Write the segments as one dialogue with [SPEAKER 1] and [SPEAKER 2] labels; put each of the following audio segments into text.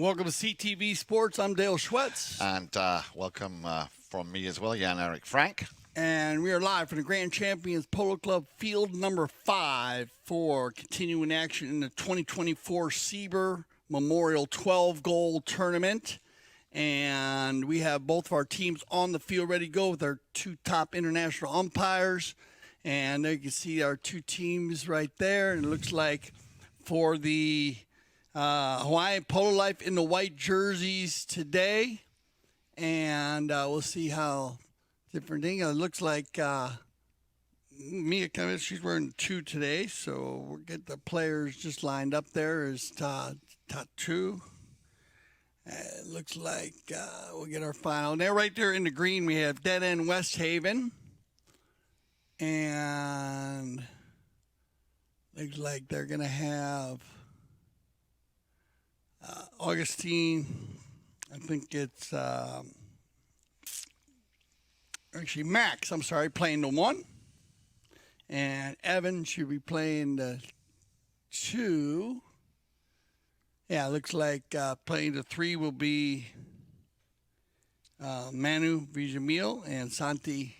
[SPEAKER 1] Welcome to CTV Sports. I'm Dale Schwetz.
[SPEAKER 2] And welcome from me as well, Jan-Eric Frank.
[SPEAKER 1] And we are live from the Grand Champions Polo Club field number 5 for continuing action in the 2024 Sieber Memorial 12-goal tournament. And we have both of our teams on the field ready to go with our 2 top international umpires. And there you can see our 2 teams right there. And it looks like for the Hawaii Polo Life in the white jerseys today. And we'll see how different thing. It looks like Mia Cummins, she's wearing 2 today. So we'll get the players just lined up there as Tatu. It looks like we'll get our final. Now right there in the green we have Deadend Westhaven. And looks like they're going to have Augustine. I think it's actually Max, I'm sorry, playing the 1. And Evan should be playing the 2. Yeah, it looks like playing the 3 will be Manu Vijamil and Santi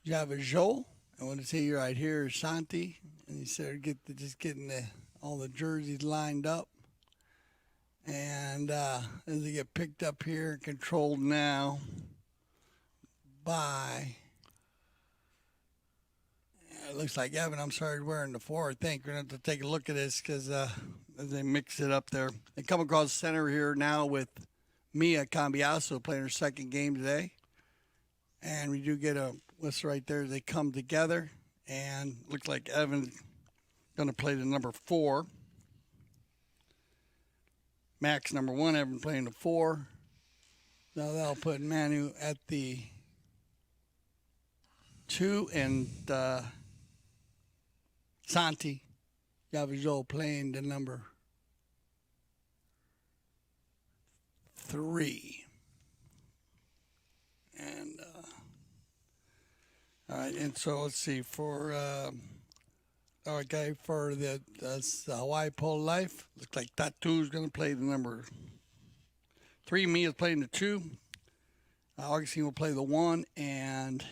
[SPEAKER 1] Javajol. I want to tell you right here is Santi. And he said just getting all the jerseys lined up. And as they get picked up here, controlled now by, it looks like Evan, I'm sorry, wearing the 4, I think. We're going to have to take a look at this because as they mix it up there. They come across the center here now with Mia Cambiaso playing her 2nd game today. And we do get a list right there. They come together. And looks like Evan's going to play the number 4. Max number 1, Evan playing the 4. Now that'll put Manu at the 2 and Santi Javajol playing the number 3. And all right, and so let's see for for the Hawaii Polo Life. Looks like Tatu's going to play the number 3. Mia's playing the 2. Augustine will play the 1, and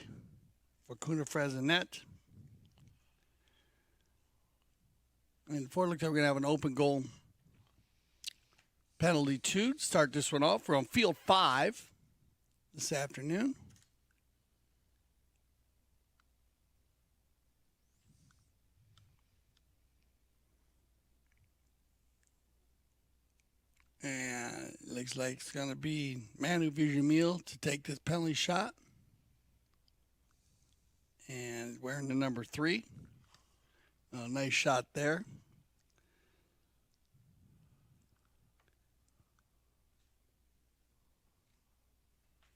[SPEAKER 1] Facuna Frezinet. And for looks like we're going to have an open goal penalty 2 to start this one off. We're on field 5 this afternoon. And it looks like it's going to be Manu Vijamil to take this penalty shot. And wearing the number 3. Nice shot there.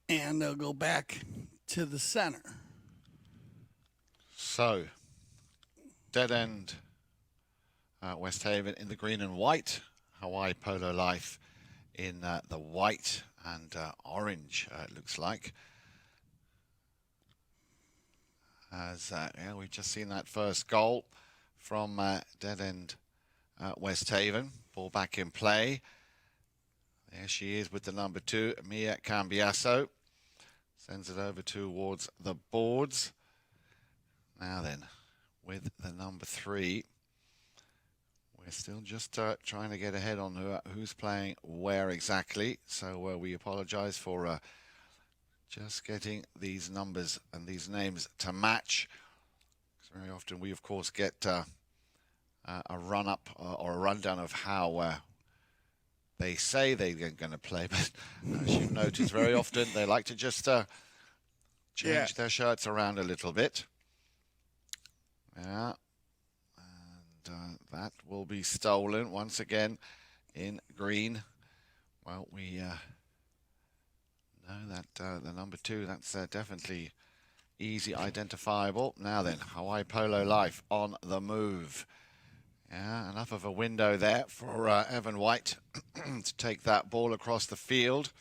[SPEAKER 1] And they'll go back to the center.
[SPEAKER 2] So, Deadend Westhaven in the green and white. Hawaii Polo Life in the white and orange, it looks like. As we've just seen that first goal from Deadend Westhaven. Ball back in play. There she is with the number 2, Mia Cambiaso. Sends it over towards the boards. Now then, with the number 3. We're still just trying to get ahead on who's playing where exactly. So we apologize for just getting these numbers and these names to match. Very often we, of course, get a run-up or a rundown of how they say they're going to play. But as you've noticed, very often they like to just change their shirts around a little bit. Yeah. That will be stolen once again in green. Well, we know that the number 2, that's definitely easy identifiable. Now then, Hawaii Polo Life on the move. Yeah, enough of a window there for Evan White to take that ball across the field.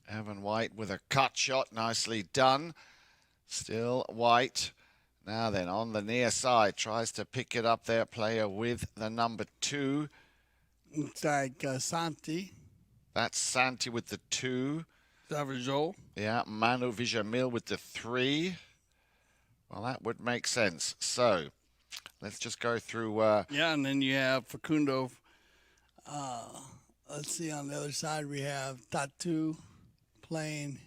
[SPEAKER 2] Evan White with a cut shot, nicely done. Still White. Now then, on the near side, tries to pick it up there, player with the number 2.
[SPEAKER 1] Looks like Santi,
[SPEAKER 2] That's Santi with the 2.
[SPEAKER 1] Zavajol.
[SPEAKER 2] Yeah, Manu Vijamil with the 3. Well, that would make sense. So, let's just go through.
[SPEAKER 1] Yeah, and then you have Facundo. Let's see, on the other side we have Tatu playing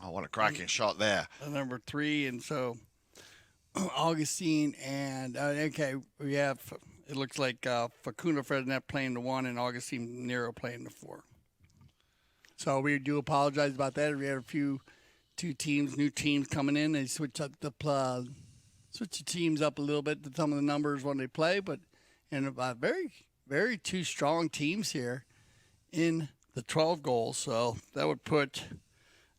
[SPEAKER 2] Oh, what a cracking shot there.
[SPEAKER 1] number 3, and so Augustine and okay, we have. It looks like Facundo Fresnet playing the 1 and Augustine Nero playing the 4. So we do apologize about that. We had a few new teams coming in. They switch the teams up a little bit to some of the numbers when they play, and very two strong teams here in the 12 goals. So that would put,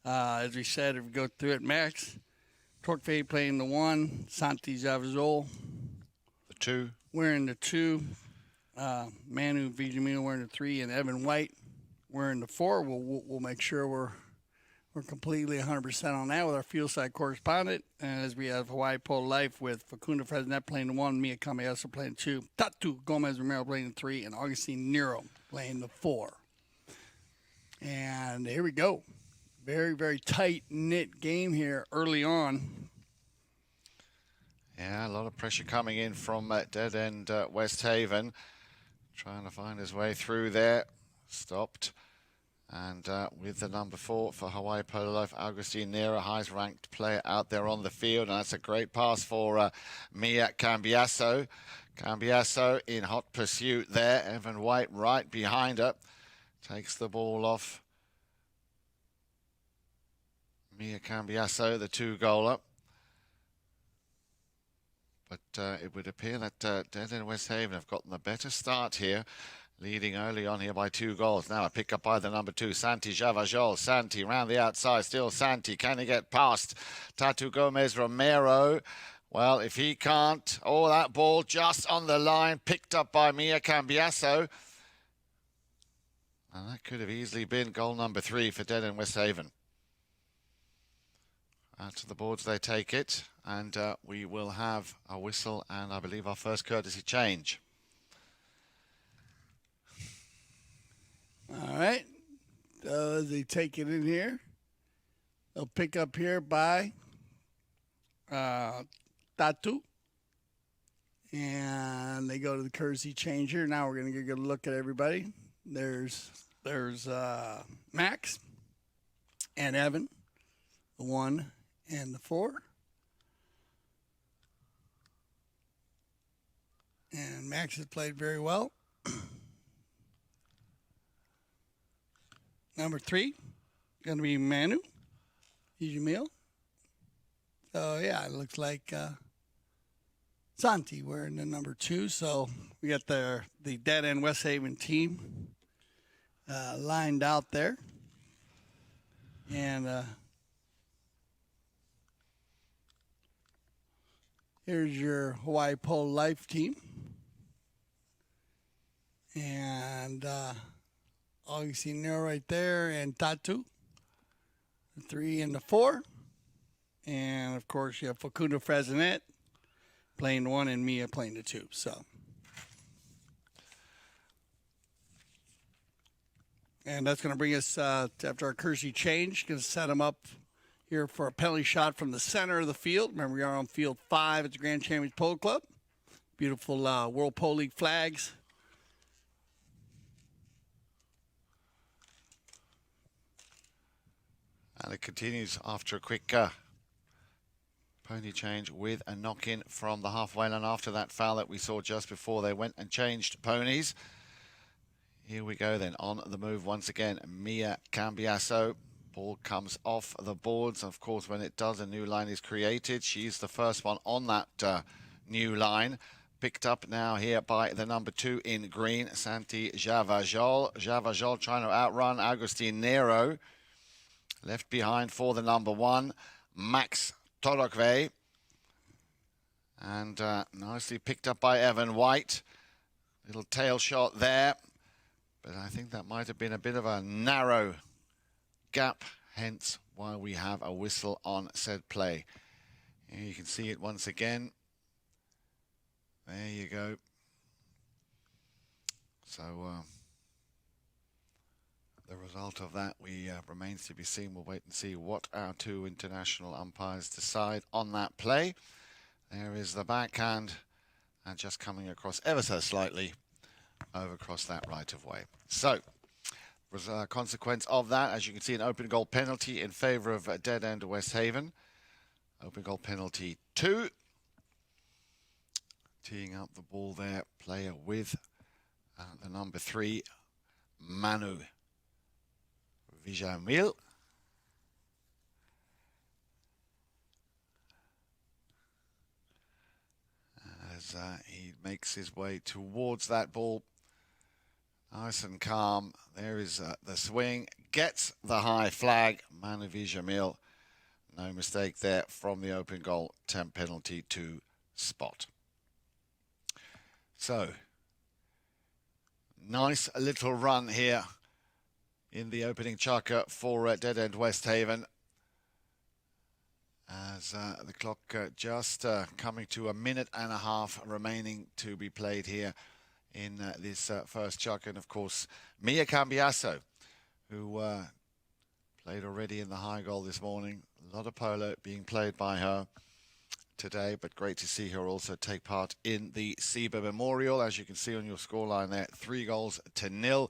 [SPEAKER 1] as we said, if we go through it, Max Torqueville playing the 1, Santi Zavazol
[SPEAKER 2] The 2.
[SPEAKER 1] wearing the 2, Manu Vijamino wearing the 3, and Evan White wearing the 4. We'll make sure we're completely 100% on that with our field side correspondent, as we have Hawaii Polo Life with Facundo Fresnet playing the 1, Mia Cambiaso playing 2, Tatu Gomez Romero playing the 3, and Augustine Nero playing the 4. And here we go. Very, very tight-knit game here early on.
[SPEAKER 2] Yeah, a lot of pressure coming in from Deadend Westhaven. Trying to find his way through there. Stopped. And with the number 4 for Hawaii Polo Life, Augustine Nero, highest ranked player out there on the field. And that's a great pass for Mia Cambiaso. Cambiaso in hot pursuit there. Evan White right behind her. Takes the ball off. Mia Cambiaso, the 2-goaler. But it would appear that Deadend Westhaven have gotten the better start here, leading early on here by 2 goals. Now a pick up by the number 2, Santi Javajol. Santi round the outside, still Santi. Can he get past Tatu Gomez Romero? Well, if he can't, that ball just on the line, picked up by Mia Cambiaso. And that could have easily been goal number 3 for Deadend Westhaven. Out to the boards they take it, and we will have a whistle and I believe our first courtesy change.
[SPEAKER 1] All right. As they take it in here, they'll pick up here by Tatu. And they go to the courtesy change here. Now we're going to get a look at everybody. There's Max and Evan, the 1 and the 4. And Max has played very well. Number 3, going to be Manu Ijamil. So, yeah, it looks like Santi wearing the number 2. So we got the Deadend Westhaven team lined out there. And here's your Hawaii Polo Life team. And Augustine Nero right there, and Tatu, the 3 and the 4. And, of course, you have Facundo Fresnet playing the 1 and Mia playing the 2. So, and that's going to bring us, after our courtesy change, going to set them up here for a penalty shot from the center of the field. Remember, we are on field 5 at the Grand Champions Polo Club. Beautiful World Polo League flags.
[SPEAKER 2] And it continues after a quick pony change with a knock-in from the halfway line after that foul that we saw just before they went and changed ponies. Here we go then, on the move once again, Mia Cambiaso. Ball comes off the boards. Of course, when it does, a new line is created. She's the first one on that new line. Picked up now here by the number 2 in green, Santi Javajol. Javajol trying to outrun Augustine Nero. Left behind for the number 1, Max Torqueville. And nicely picked up by Evan White. Little tail shot there. But I think that might have been a bit of a narrow gap, hence why we have a whistle on said play. Here you can see it once again. There you go. So the result of that remains to be seen. We'll wait and see what our two international umpires decide on that play. There is the backhand, and just coming across ever so slightly over across that right of way. So, was a consequence of that, as you can see, an open goal penalty in favour of Deadend Westhaven. Open goal penalty 2. Teeing up the ball there, player with the number 3, Manu Vijamil. As he makes his way towards that ball, nice and calm. There is the swing, gets the high flag. Manu Vijamil, no mistake there from the open goal, 10 penalty to spot. So, nice little run here in the opening chukker for Deadend Westhaven. As the clock just coming to a minute and a half remaining to be played here in this first chukker. And of course, Mia Cambiasso, who played already in the high goal this morning. A lot of polo being played by her today, but great to see her also take part in the Sieber Memorial. As you can see on your scoreline there, 3-0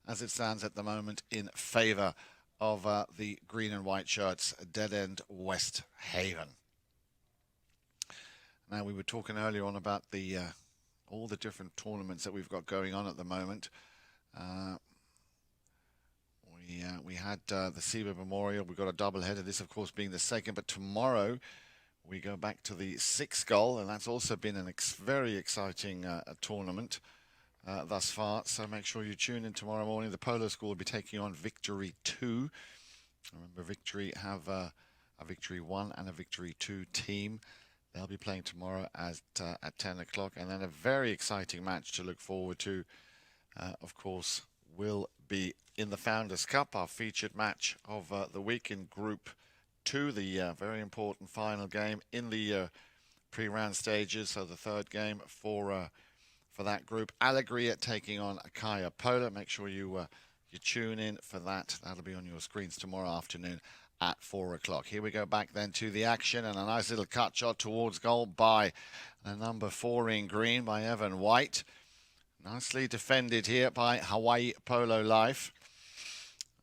[SPEAKER 2] as it stands at the moment in favour of the green and white shirts, Deadend Westhaven. Now, we were talking earlier on about the all the different tournaments that we've got going on at the moment. We had the Sieber Memorial. We've got a double header, this of course being the second, but tomorrow we go back to the 6 goal, and that's also been a very exciting tournament thus far. So make sure you tune in tomorrow morning. The Polo School will be taking on Victory 2. Remember, Victory have a Victory 1 and a Victory 2 team. They'll be playing tomorrow at 10 o'clock. And then a very exciting match to look forward to, of course, will be in the Founders Cup, our featured match of the week in Group 2, the very important final game in the pre-round stages. So the third game for that group. Alegria taking on Akaya Polo. Make sure you tune in for that. That'll be on your screens tomorrow afternoon at 4 o'clock. Here we go back then to the action, and a nice little cut shot towards goal by the number 4 in green by Evan White. Nicely defended here by Hawaii Polo Life.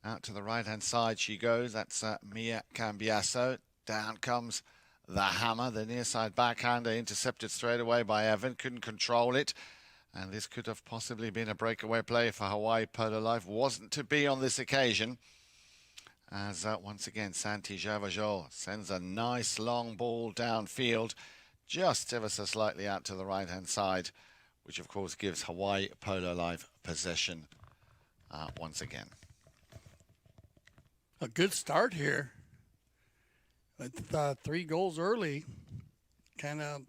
[SPEAKER 2] Out to the right-hand side she goes. That's Mia Cambiasso. Down comes the hammer. The near-side backhander intercepted straight away by Evan. Couldn't control it. And this could have possibly been a breakaway play for Hawaii Polo Life. Wasn't to be on this occasion. As once again, Santi Javajol sends a nice long ball downfield, just ever so slightly out to the right-hand side, which of course gives Hawaii Polo Life possession once again.
[SPEAKER 1] A good start here with 3 goals early. Kind of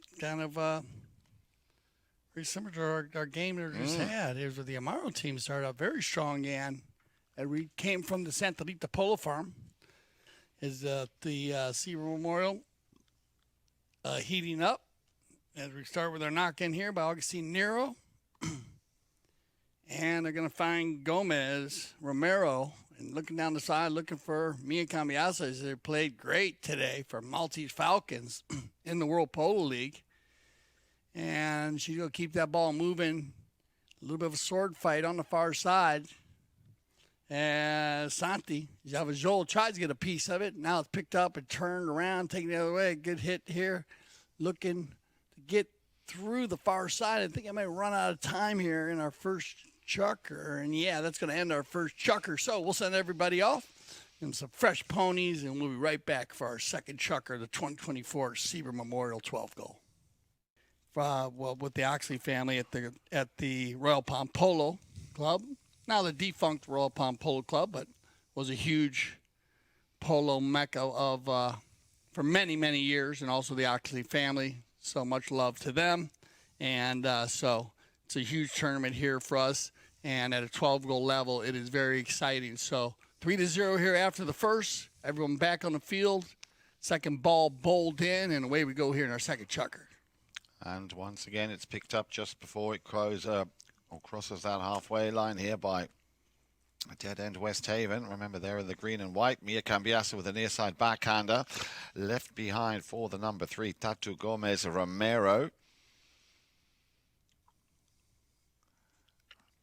[SPEAKER 1] very similar to our game that we just had. Here's where the Amaro team started out very strong, and we came from the Santa Rita Polo Farm. Is the Sieber Memorial heating up as we start with our knock-in here by Augustine Nero. And they're going to find Gomez Romero. And looking down the side, looking for Mia Cambiasso. They played great today for Maltese Falcons in the World Polo League. And she's going to keep that ball moving. A little bit of a sword fight on the far side. And Santi Javajol tries to get a piece of it. Now it's picked up and turned around, taking the other way. Good hit here. Looking to get through the far side. I think I may run out of time here in our first chukker. And yeah, that's going to end our first chukker. So we'll send everybody off and some fresh ponies, and we'll be right back for our second chukker, the 2024 Sieber Memorial 12 goal. Well, with the Oxley family at the Royal Palm Polo Club. Now the defunct Royal Palm Polo Club, but was a huge polo mecca of for many, many years, and also the Oxley family. So much love to them. And so it's a huge tournament here for us. And at a 12-goal level, it is very exciting. So 3-0 here after the first. Everyone back on the field. Second ball bowled in, and away we go here in our second chukker.
[SPEAKER 2] And once again, it's picked up just before it goes or crosses that halfway line here by Deadend Westhaven. Remember, they're in the green and white. Mia Cambiasso with a near side backhander. Left behind for the number 3, Tatu Gomez Romero.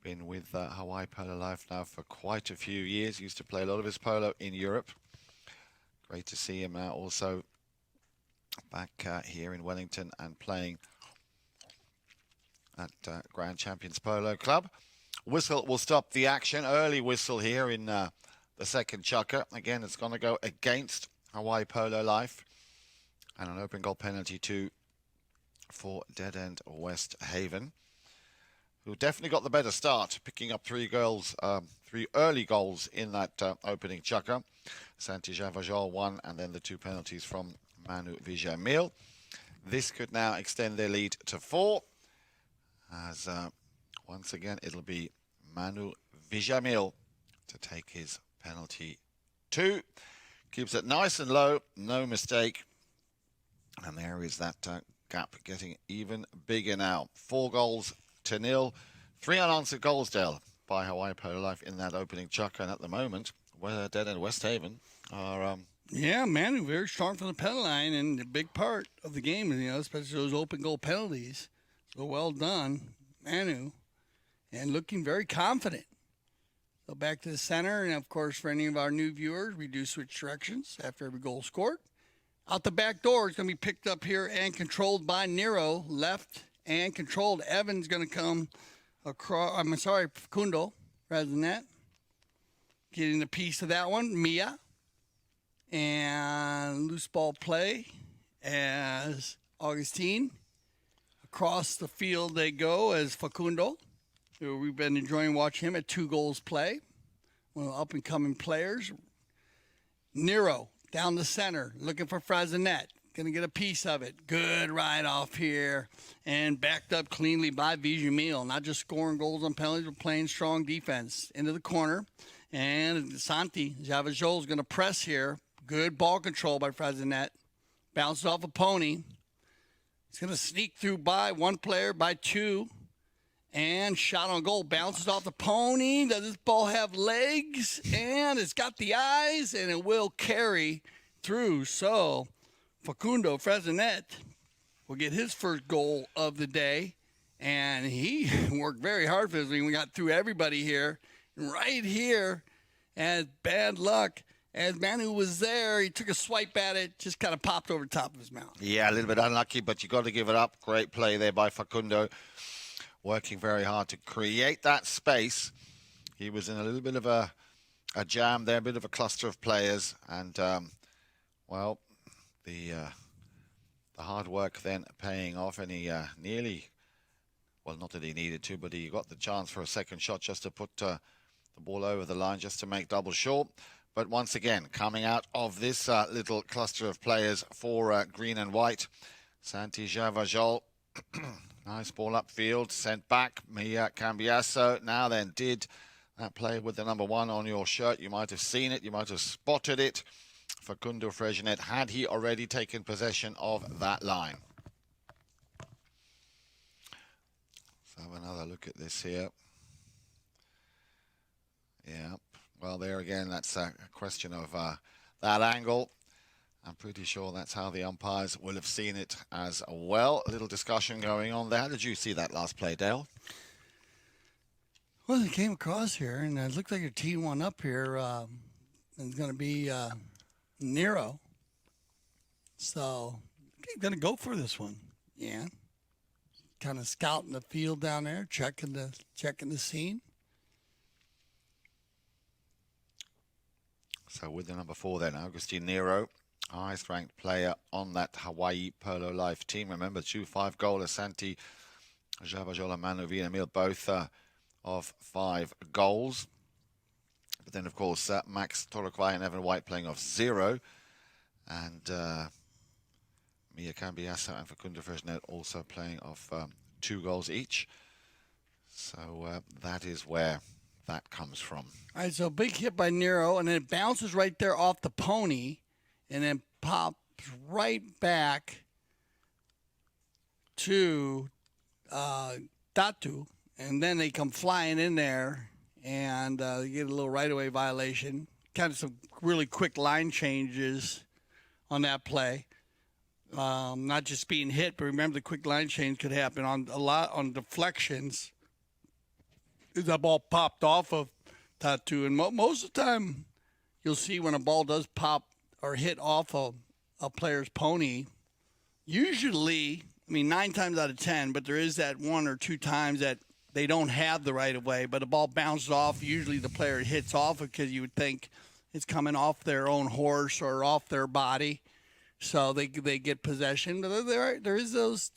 [SPEAKER 2] Been with Hawaii Polo Life now for quite a few years. Used to play a lot of his polo in Europe. Great to see him now also back here in Wellington and playing at Grand Champions Polo Club. Whistle will stop the action. Early whistle here in the second chukker. Again, it's going to go against Hawaii Polo Life. And an open goal penalty too for Deadend Westhaven, who definitely got the better start, picking up 3 early goals in that opening chukker. Santi Javajol 1, and then the 2 penalties from Manu Vijamil. This could now extend their lead to 4, as once again it'll be Manu Vijamil to take his penalty 2. Keeps it nice and low, no mistake. And there is that gap getting even bigger now. 4-0. 3 unanswered goals, Dale, by Hawaii Polo Life in that opening chukker. And at the moment, Deadend Westhaven are...
[SPEAKER 1] Yeah, Manu very strong from the penalty line, and a big part of the game, especially those open goal penalties. So well done, Manu, and looking very confident. So back to the center, and of course, for any of our new viewers, we do switch directions after every goal scored. Out the back door, it's going to be picked up here and controlled by Nero, left and controlled. Evan's going to come across, Facundo, rather than that. Getting a piece of that one, Mia. And loose ball play as Augustine. Across the field they go as Facundo, who we've been enjoying watching him at 2 goals play. One of the up-and-coming players. Nero down the center, looking for Frazinet. Going to get a piece of it. Good ride off here. And backed up cleanly by Vijamil. Not just scoring goals on penalties, but playing strong defense. Into the corner. And Santi Javajol is going to press here. Good ball control by Frazinet. Bounces off a pony. He's going to sneak through by 1 player, by 2. And shot on goal. Bounces off the pony. Does this ball have legs? And it's got the eyes, and it will carry through. So Facundo Frazinet will get his first goal of the day. And he worked very hard for this. We got through everybody here. And right here, as bad luck, as Manu was there, he took a swipe at it, just kind of popped over the top of his mouth.
[SPEAKER 2] Yeah, a little bit unlucky, but you got to give it up. Great play there by Facundo, working very hard to create that space. He was in a little bit of a jam there, a bit of a cluster of players, and well, the hard work then paying off, and he nearly, well, not that he needed to, but he got the chance for a second shot just to put the ball over the line, just to make double short. But once again, coming out of this little cluster of players for green and white, Santi Javajol, nice ball upfield, sent back. Mia Cambiasso, now then, did that play with the number 1 on your shirt? You might have seen it, you might have spotted it. Facundo Frejinet, had he already taken possession of that line? Let's have another look at this here. Yeah. Well, there again, that's a question of that angle. I'm pretty sure that's how the umpires will have seen it as well. A little discussion going on there. How did you see that last play, Dale?
[SPEAKER 1] Well, they came across here, and it looked like a team one up here. It's going to be Nero. So, going to go for this one. Yeah. Kind of scouting the field down there, checking the scene.
[SPEAKER 2] So with the number 4 then, Augustine Nero, highest ranked player on that Hawaii Polo Life team. Remember, 2 5-goalers, Santi Javajol and Manu Vijamil, both of 5 goals. But then, of course, Max Torokwai and Evan White playing off 0. And Mia Cambiasso and Facundo Fresnet also playing off 2 goals each. So that is where that comes from.
[SPEAKER 1] All right, so big hit by Nero, and then it bounces right there off the pony, and then pops right back to Datu, and then they come flying in there, and they get a little right-of-way violation. Kind of some really quick line changes on that play. Not just being hit, but remember the quick line change could happen on deflections. That ball popped off of Tattoo, and most of the time you'll see when a ball does pop or hit off of a player's pony, usually, 9 times out of 10, but there is that 1 or 2 times that they don't have the right of way, but a ball bounces off. Usually the player hits off it because you would think it's coming off their own horse or off their body. So they get possession. There is those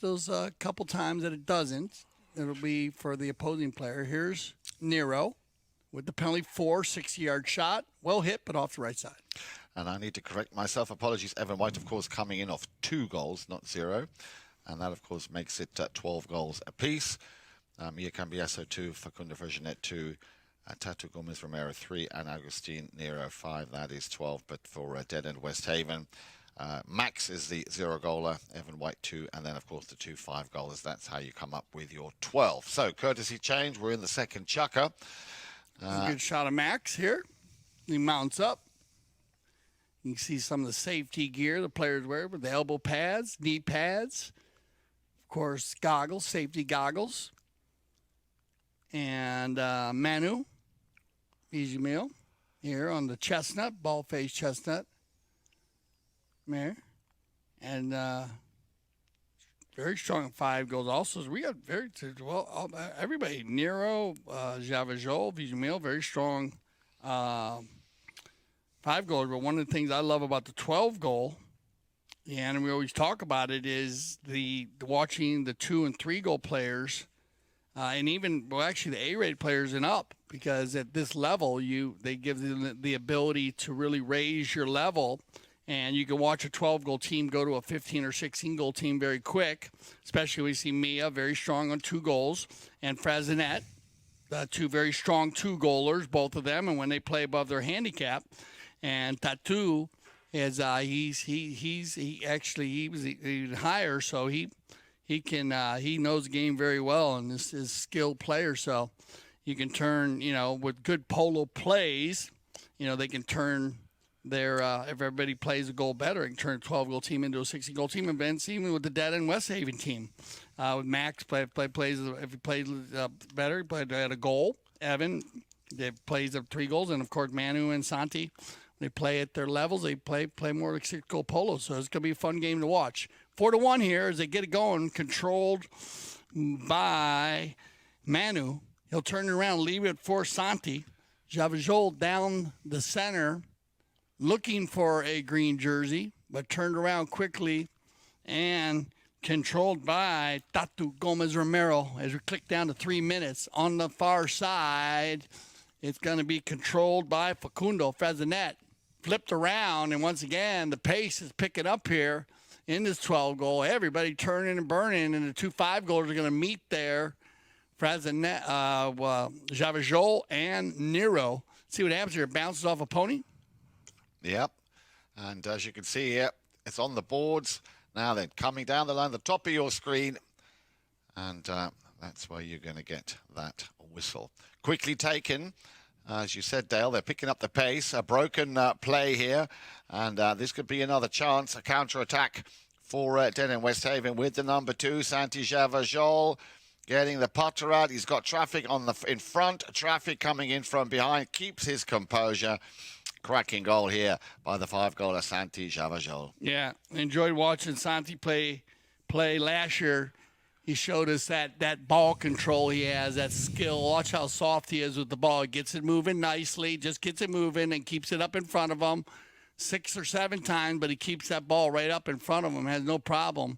[SPEAKER 1] couple times that it doesn't. It'll be for the opposing player. Here's Nero with the penalty 60-yard shot. Well hit, but off the right side.
[SPEAKER 2] And I need to correct myself. Apologies. Evan White, of course, coming in off 2 goals, not 0. And that, of course, makes it 12 goals apiece. Mia Cambiaso 2, Facundo Vergenet 2, Tatu Gomez Romero 3, and Agustin Nero 5. That is 12. But for Deadend Westhaven, Max is the 0-goaler, Evan White 2, and then, of course, the 2 5-goalers. That's how you come up with your 12. So, courtesy change. We're in the second Chukker.
[SPEAKER 1] Good shot of Max here. He mounts up. You can see some of the safety gear the players wear with the elbow pads, knee pads. Of course, goggles, safety goggles. And Manu, easy meal, here on the chestnut, ball face chestnut. There. And very strong 5 goals also. So we got everybody. Nero, Javajol, Vizumil, very strong 5 goals. But one of the things I love about the 12 goal, and we always talk about it, is the watching the 2 and 3 goal players, and even actually the A-rated players and up, because at this level they give you the ability to really raise your level. And you can watch a 12-goal team go to a 15 or 16-goal team very quick, especially when you see Mia very strong on 2 goals, and Frazinet, 2 very strong 2-goalers, both of them, and when they play above their handicap. And Tatu is he was higher, so he knows the game very well, and this is a skilled player. So you can turn, with good Polo plays, they can turn their if everybody plays a goal better, it can turn a 12-goal team into a 16-goal team. And Vince, even with the Deadend Westhaven team, with Max plays if he plays better, he played at a goal. Evan plays up 3 goals, and of course Manu and Santi, they play at their levels. They play more like 6-goal Polo. So it's gonna be a fun game to watch. 4-1 here as they get it going, controlled by Manu. He'll turn it around, leave it for Santi. Javajol down the center, looking for a green jersey, but turned around quickly and controlled by Tatu Gomez Romero. As we click down to 3 minutes on the far side, it's going to be controlled by Facundo Frazinet. Flipped around, and once again, the pace is picking up here in this 12 goal. Everybody turning and burning, and the 2 5-goalers are going to meet there. Frazinet, Javajol, and Nero. See what happens here. It bounces off a pony.
[SPEAKER 2] Yep. And as you can see here, it's on the boards. Now then, coming down the line, the top of your screen. And that's where you're going to get that whistle. Quickly taken. As you said, Dale, they're picking up the pace. A broken play here. And this could be another chance, a counter-attack for Deadend Westhaven with the number 2, Santi Javajol. Getting the putter out. He's got traffic in front. Traffic coming in from behind. Keeps his composure. Cracking goal here by the 5-goaler Santi Javajol.
[SPEAKER 1] Yeah, enjoyed watching Santi play last year. He showed us that ball control he has, that skill. Watch how soft he is with the ball. He gets it moving nicely, just gets it moving and keeps it up in front of him 6 or 7 times, but he keeps that ball right up in front of him, has no problem.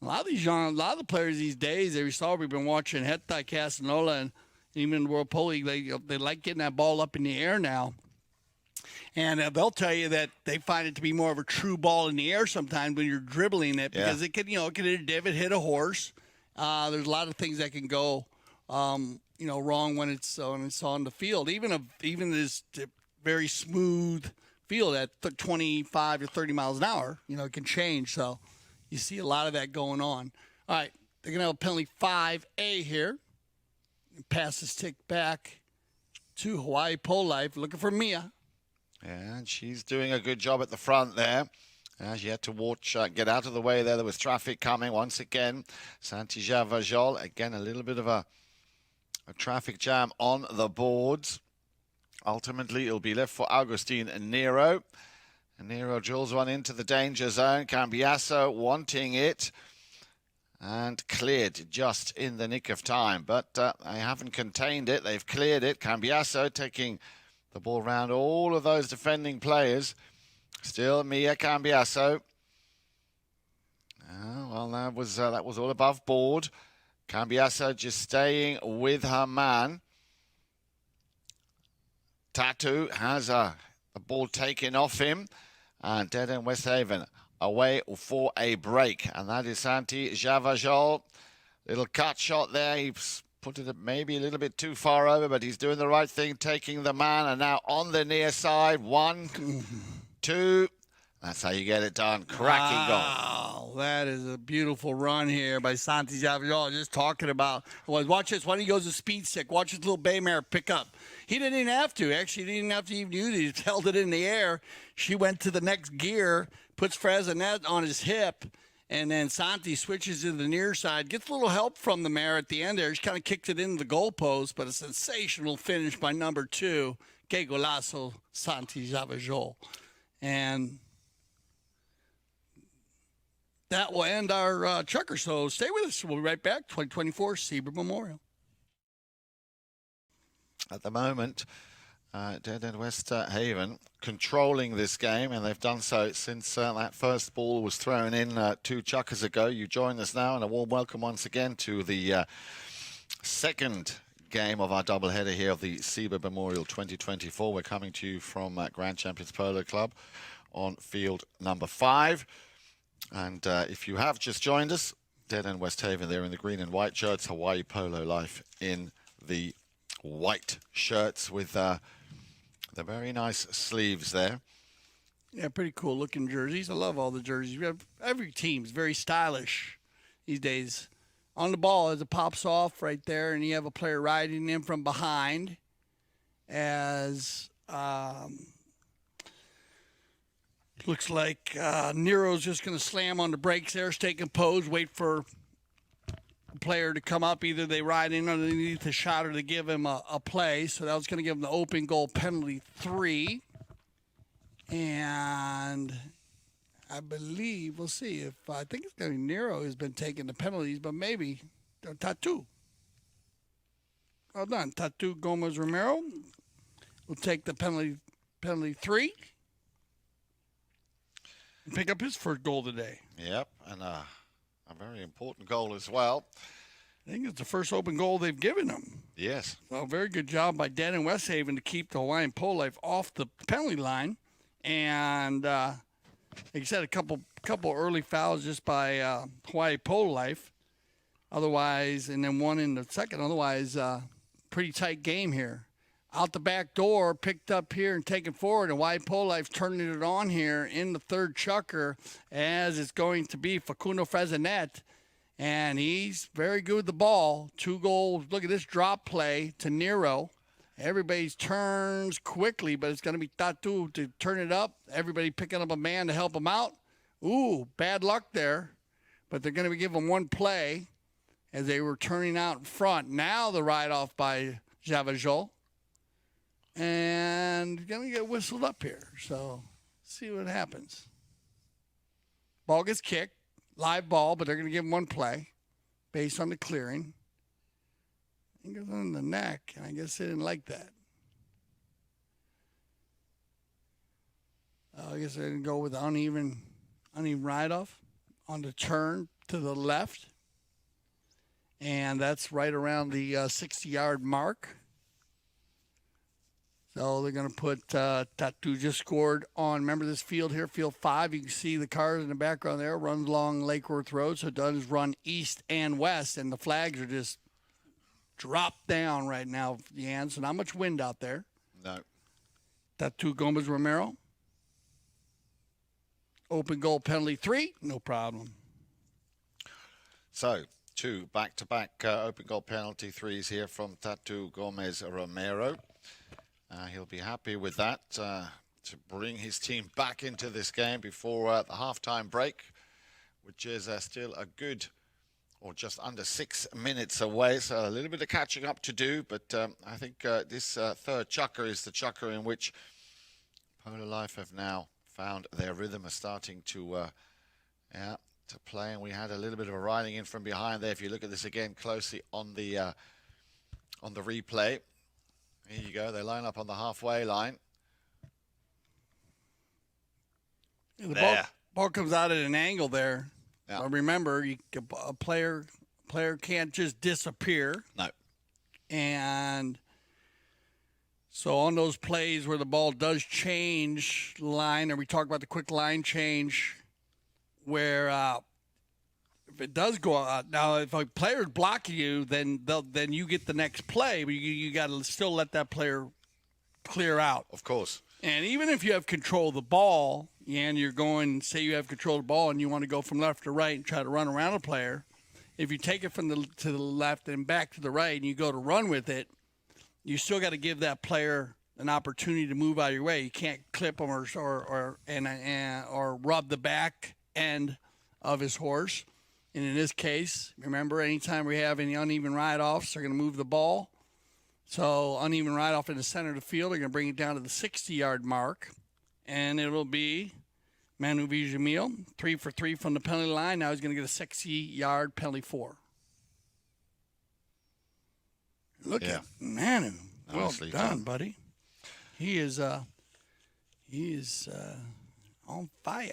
[SPEAKER 1] A lot of the players these days, we've been watching Heta Castagnoli and even World Polo League, they like getting that ball up in the air now. And they'll tell you that they find it to be more of a true ball in the air sometimes when you're dribbling it, because it can hit a divot, hit a horse. There's a lot of things that can go, wrong when it's on the field. Even this very smooth field at 25 or 30 miles an hour, it can change. So you see a lot of that going on. All right, they're gonna have a penalty 5A here. Passes tick back to Hawaii Polo Life, looking for Mia.
[SPEAKER 2] And she's doing a good job at the front there. She had to watch, get out of the way there. There was traffic coming once again. Santi Vajol, again, a little bit of a traffic jam on the boards. Ultimately, it'll be left for Augustine and Nero. And Nero drills one into the danger zone. Cambiasso wanting it. And cleared just in the nick of time. But they haven't contained it. They've cleared it. Cambiasso taking the ball round all of those defending players. Still Mia Cambiasso. Well, that was all above board. Cambiasso just staying with her man. Tatu has the ball taken off him. And Deadend Westhaven away for a break. And that is Santi Javajol. Little cut shot there. He's put it maybe a little bit too far over, but he's doing the right thing, taking the man. And now on the near side. 1, 2. That's how you get it done. Cracking goal.
[SPEAKER 1] Wow, that is a beautiful run here by Santi Javajol. Just talking about, watch this. When he goes to speed stick, watch his little bay mare pick up. He didn't even have to. Actually, he didn't have to even use it. He just held it in the air. She went to the next gear, puts Frazinet on his hip, and then Santi switches to the near side. Gets a little help from the mare at the end there. She kind of kicked it into the goalpost, but a sensational finish by number 2, Que Golazo, Santi Javajol. And that will end our Chukker. So stay with us. We'll be right back. 2024 Sieber Memorial.
[SPEAKER 2] At the moment, Deadend Westhaven controlling this game, and they've done so since that first ball was thrown in 2 Chukkers ago. You join us now, and a warm welcome once again to the second game of our doubleheader here of the Sieber Memorial 2024. We're coming to you from Grand Champions Polo Club on field number 5. And if you have just joined us, Deadend Westhaven there in the green and white shirts, Hawaii Polo Life in the white shirts with the very nice sleeves there.
[SPEAKER 1] Yeah, pretty cool looking jerseys. I love all the jerseys. We have, every team's very stylish these days. On the ball as it pops off right there, and you have a player riding in from behind as looks like Nero's just going to slam on the brakes there, taking pose, wait for a player to come up. Either they ride in underneath the shot or they give him a play. So that was going to give him the open goal penalty 3. And I believe, we'll see if, I think it's going to be Nero who's been taking the penalties, but maybe Tatu. Well done. Tatu Gomez Romero will take the penalty 3. And pick up his first goal today.
[SPEAKER 2] Yep, and a very important goal as well.
[SPEAKER 1] I think it's the first open goal they've given him.
[SPEAKER 2] Yes.
[SPEAKER 1] So very good job by Deadend Westhaven to keep the Hawaiian Polo Life off the penalty line. And like you said, a couple early fouls just by Hawaii Polo Life. Otherwise, and then one in the second. Otherwise, pretty tight game here. Out the back door, picked up here and taken forward. And Hawaii Polo Life turning it on here in the third Chukker, as it's going to be Facundo Frazinet. And he's very good with the ball. 2 goals. Look at this drop play to Nero. Everybody turns quickly, but it's going to be Tatu to turn it up. Everybody picking up a man to help him out. Ooh, bad luck there. But they're going to be giving 1 play as they were turning out in front. Now the ride-off by Javajol. And going to get whistled up here. So see what happens. Ball gets kicked. Live ball, but they're going to give him 1 play based on the clearing. He goes on the neck, and I guess they didn't like that. I guess they didn't go with the uneven ride-off on the turn to the left. And that's right around the 60-yard mark. So they're going to put Tatu just scored on, remember this field here, field 5. You can see the cars in the background there, runs along Lake Worth Road. So it does run east and west, and the flags are just dropped down right now, Jan. So not much wind out there.
[SPEAKER 2] No.
[SPEAKER 1] Tatu Gomez Romero. Open goal penalty 3, no problem.
[SPEAKER 2] So two back-to-back open goal penalty threes here from Tatu Gomez Romero. He'll be happy with that to bring his team back into this game before the halftime break, which is still a good, or just under 6 minutes away. So a little bit of catching up to do, but I think this third chukker is the chukker in which Polo Life have now found their rhythm, are starting to play, and we had a little bit of a riding in from behind there. If you look at this again closely on the replay, here you go. They line up on the halfway line.
[SPEAKER 1] The ball comes out at an angle there.
[SPEAKER 2] Yeah.
[SPEAKER 1] But remember, a player can't just disappear.
[SPEAKER 2] No.
[SPEAKER 1] And so on those plays where the ball does change line, or we talk about the quick line change, where if it does go out, now if a player's blocking you, then you get the next play, but you got to still let that player clear out.
[SPEAKER 2] Of course.
[SPEAKER 1] And even if you have control of the ball, and you're going, say you have control of the ball and you want to go from left to right and try to run around a player, if you take it from to the left and back to the right and you go to run with it, you still got to give that player an opportunity to move out of your way. You can't clip him or rub the back end of his horse. And in this case, remember, anytime we have any uneven ride-offs, they're going to move the ball. So uneven ride-off in the center of the field, they're going to bring it down to the 60-yard mark. And it'll be Manu Vijamil, 3 for 3 from the penalty line. Now he's going to get a 60-yard penalty 4. Look at Manu.
[SPEAKER 2] Nicely
[SPEAKER 1] Well done,
[SPEAKER 2] done,
[SPEAKER 1] buddy. He is on fire.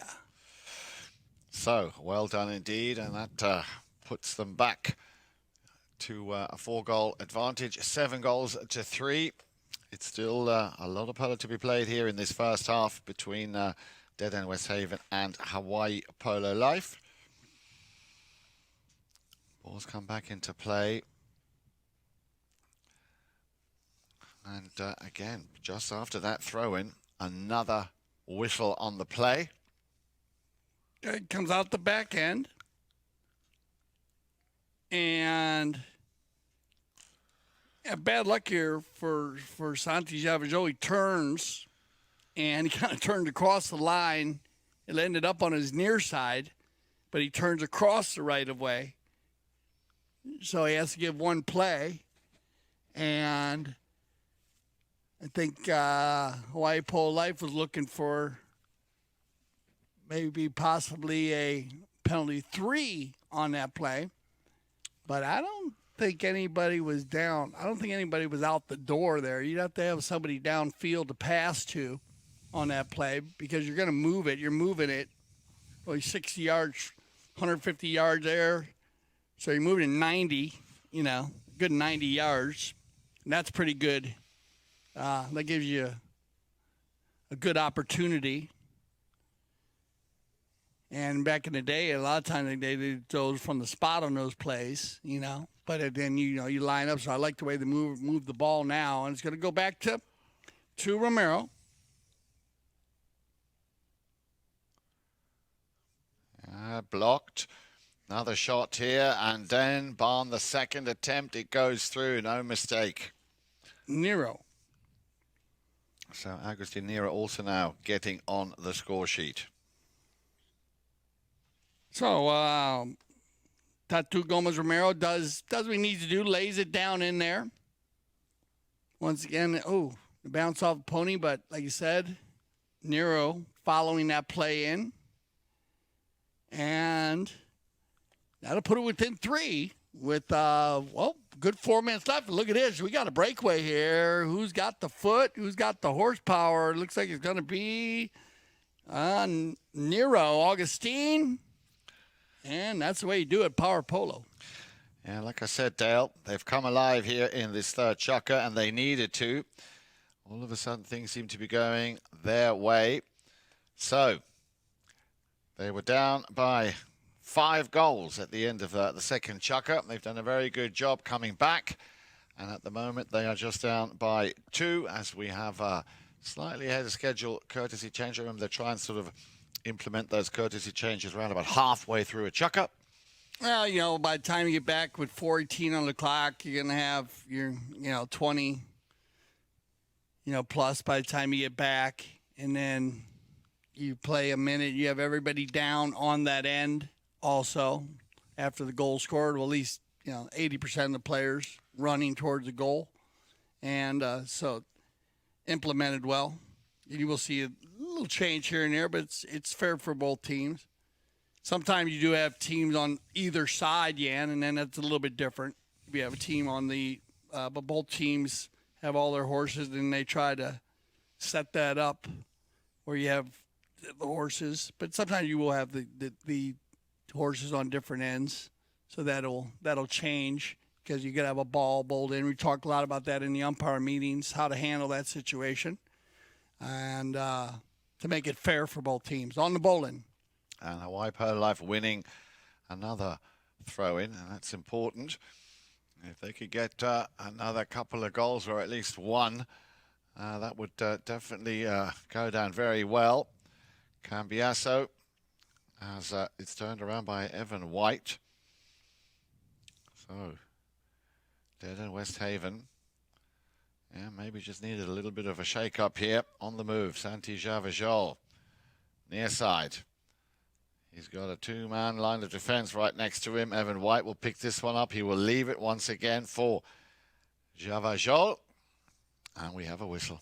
[SPEAKER 2] So, well done indeed, and that puts them back to a 4-goal advantage, 7 goals to 3. It's still a lot of polo to be played here in this first half between Deadend Westhaven and Hawaii Polo Life. Balls come back into play. And again, just after that throw-in, another whistle on the play.
[SPEAKER 1] It comes out the back end. And bad luck here for Santi Javajo. He turns, and he kind of turned across the line. It ended up on his near side, but he turns across the right-of-way. So he has to give one play. And I think Hawaii Polo Life was looking for maybe possibly a penalty 3 on that play. But I don't think anybody was down. I don't think anybody was out the door there. You'd have to have somebody downfield to pass to on that play because you're going to move it. You're moving it probably 60 yards, 150 yards there. So you're moving it 90, good 90 yards. And that's pretty good. That gives you a good opportunity. And back in the day, a lot of times they did those from the spot on those plays, But then, you line up. So I like the way they move the ball now. And it's going to go back to Romero.
[SPEAKER 2] Blocked. Another shot here. And then Barn, the second attempt, it goes through. No mistake.
[SPEAKER 1] Nero.
[SPEAKER 2] So Agustin Nero also now getting on the score sheet.
[SPEAKER 1] So, Tatu Gomez Romero does what he needs to do, lays it down in there. Once again, the bounce off the pony, but like you said, Nero following that play in. And that'll put it within 3 with, good 4 minutes left. Look at this. We got a breakaway here. Who's got the foot? Who's got the horsepower? It looks like it's going to be Nero, Augustine. And that's the way you do it, power polo.
[SPEAKER 2] Yeah, like I said, Dale, they've come alive here in this third chukker, and they needed to. All of a sudden, things seem to be going their way. So, they were down by 5 goals at the end of the second chukker. They've done a very good job coming back. And at the moment, they are just down by 2 as we have slightly ahead of schedule courtesy change. Remember, they're trying to sort of implement those courtesy changes around about halfway through a chukker.
[SPEAKER 1] Well, by the time you get back with 4:18 on the clock, you're going to have your, 20, plus by the time you get back. And then you play a minute. You have everybody down on that end also after the goal scored. Well, at least, 80% of the players running towards the goal. And so implemented well. You will see a little change here and there, but it's fair for both teams. Sometimes you do have teams on either side, Yan, and then that's a little bit different. We have a team on but both teams have all their horses, and they try to set that up where you have the horses. But sometimes you will have the horses on different ends, so that'll change because you got to have a ball bowled in. We talk a lot about that in the umpire meetings, how to handle that situation, and to make it fair for both teams on the bowling.
[SPEAKER 2] And Hawaii Polo Life winning another throw-in, and that's important. If they could get another couple of goals, or at least one, that would definitely go down very well. Cambiasso, as it's turned around by Evan White. So, Deadend Westhaven. Yeah, maybe just needed a little bit of a shake-up here on the move. Santi Javajol, near side. He's got a two-man line of defense right next to him. Evan White will pick this one up. He will leave it once again for Javajol. And we have a whistle.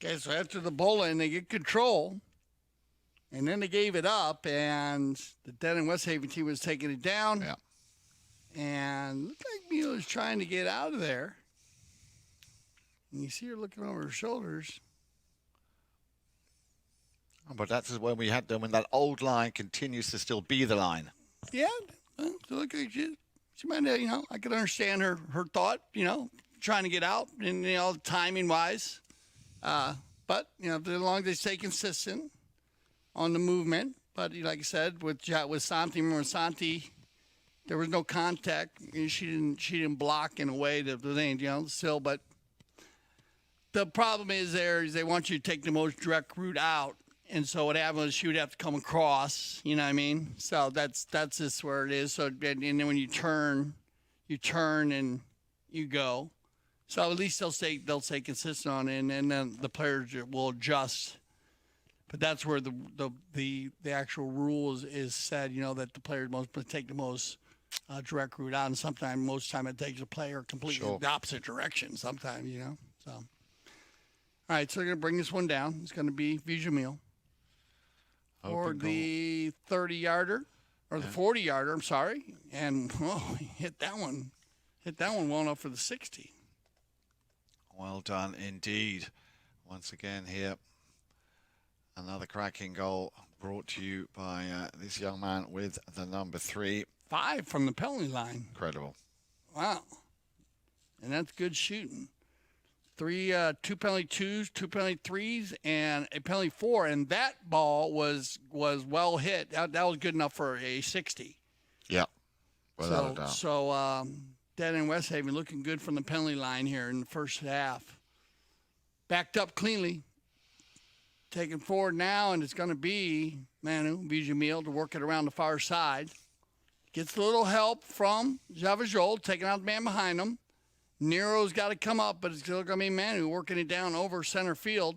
[SPEAKER 1] Okay, so after the bowling, they get control. And then they gave it up, and the Deadend Westhaven team was taking it down.
[SPEAKER 2] Yeah.
[SPEAKER 1] And looked like Mila was trying to get out of there. And you see her looking over her shoulders.
[SPEAKER 2] But that's when we had them, when that old line continues to still be the line.
[SPEAKER 1] Yeah, so look like she might have, I could understand her thought, trying to get out and, timing-wise. But, as long as they stay consistent on the movement. But like I said, with Santi, remember Santi, there was no contact. She didn't block in a way that, still. But the problem is they want you to take the most direct route out. And so what happened was she would have to come across, you know what I mean? So that's just where it is. So and then when you turn and you go. So at least they'll stay consistent on it, and then the players will adjust. But that's where the actual rule is said, that the player must take the most direct route out, and most time it takes a player completely the opposite direction. Sometimes, So, all right, so they're gonna bring this one down. It's gonna be Vijamil. Or the 30-yarder, or the 40-yarder, I'm sorry. And, he hit that one well enough for the 60.
[SPEAKER 2] Well done indeed. Once again here, another cracking goal brought to you by this young man with the number 3.
[SPEAKER 1] 5 from the penalty line.
[SPEAKER 2] Incredible.
[SPEAKER 1] Wow. And that's good shooting. 2 penalty 2s, 2 penalty 3s, and a penalty 4. And that ball was well hit. That was good enough for a 60.
[SPEAKER 2] Yeah, without a doubt.
[SPEAKER 1] So Deadend Westhaven looking good from the penalty line here in the first half. Backed up cleanly. Taken forward now, and it's going to be Manu Vijamil to work it around the far side. Gets a little help from Javajol, taking out the man behind him. Nero's got to come up, but it's still going to be Manu working it down over center field.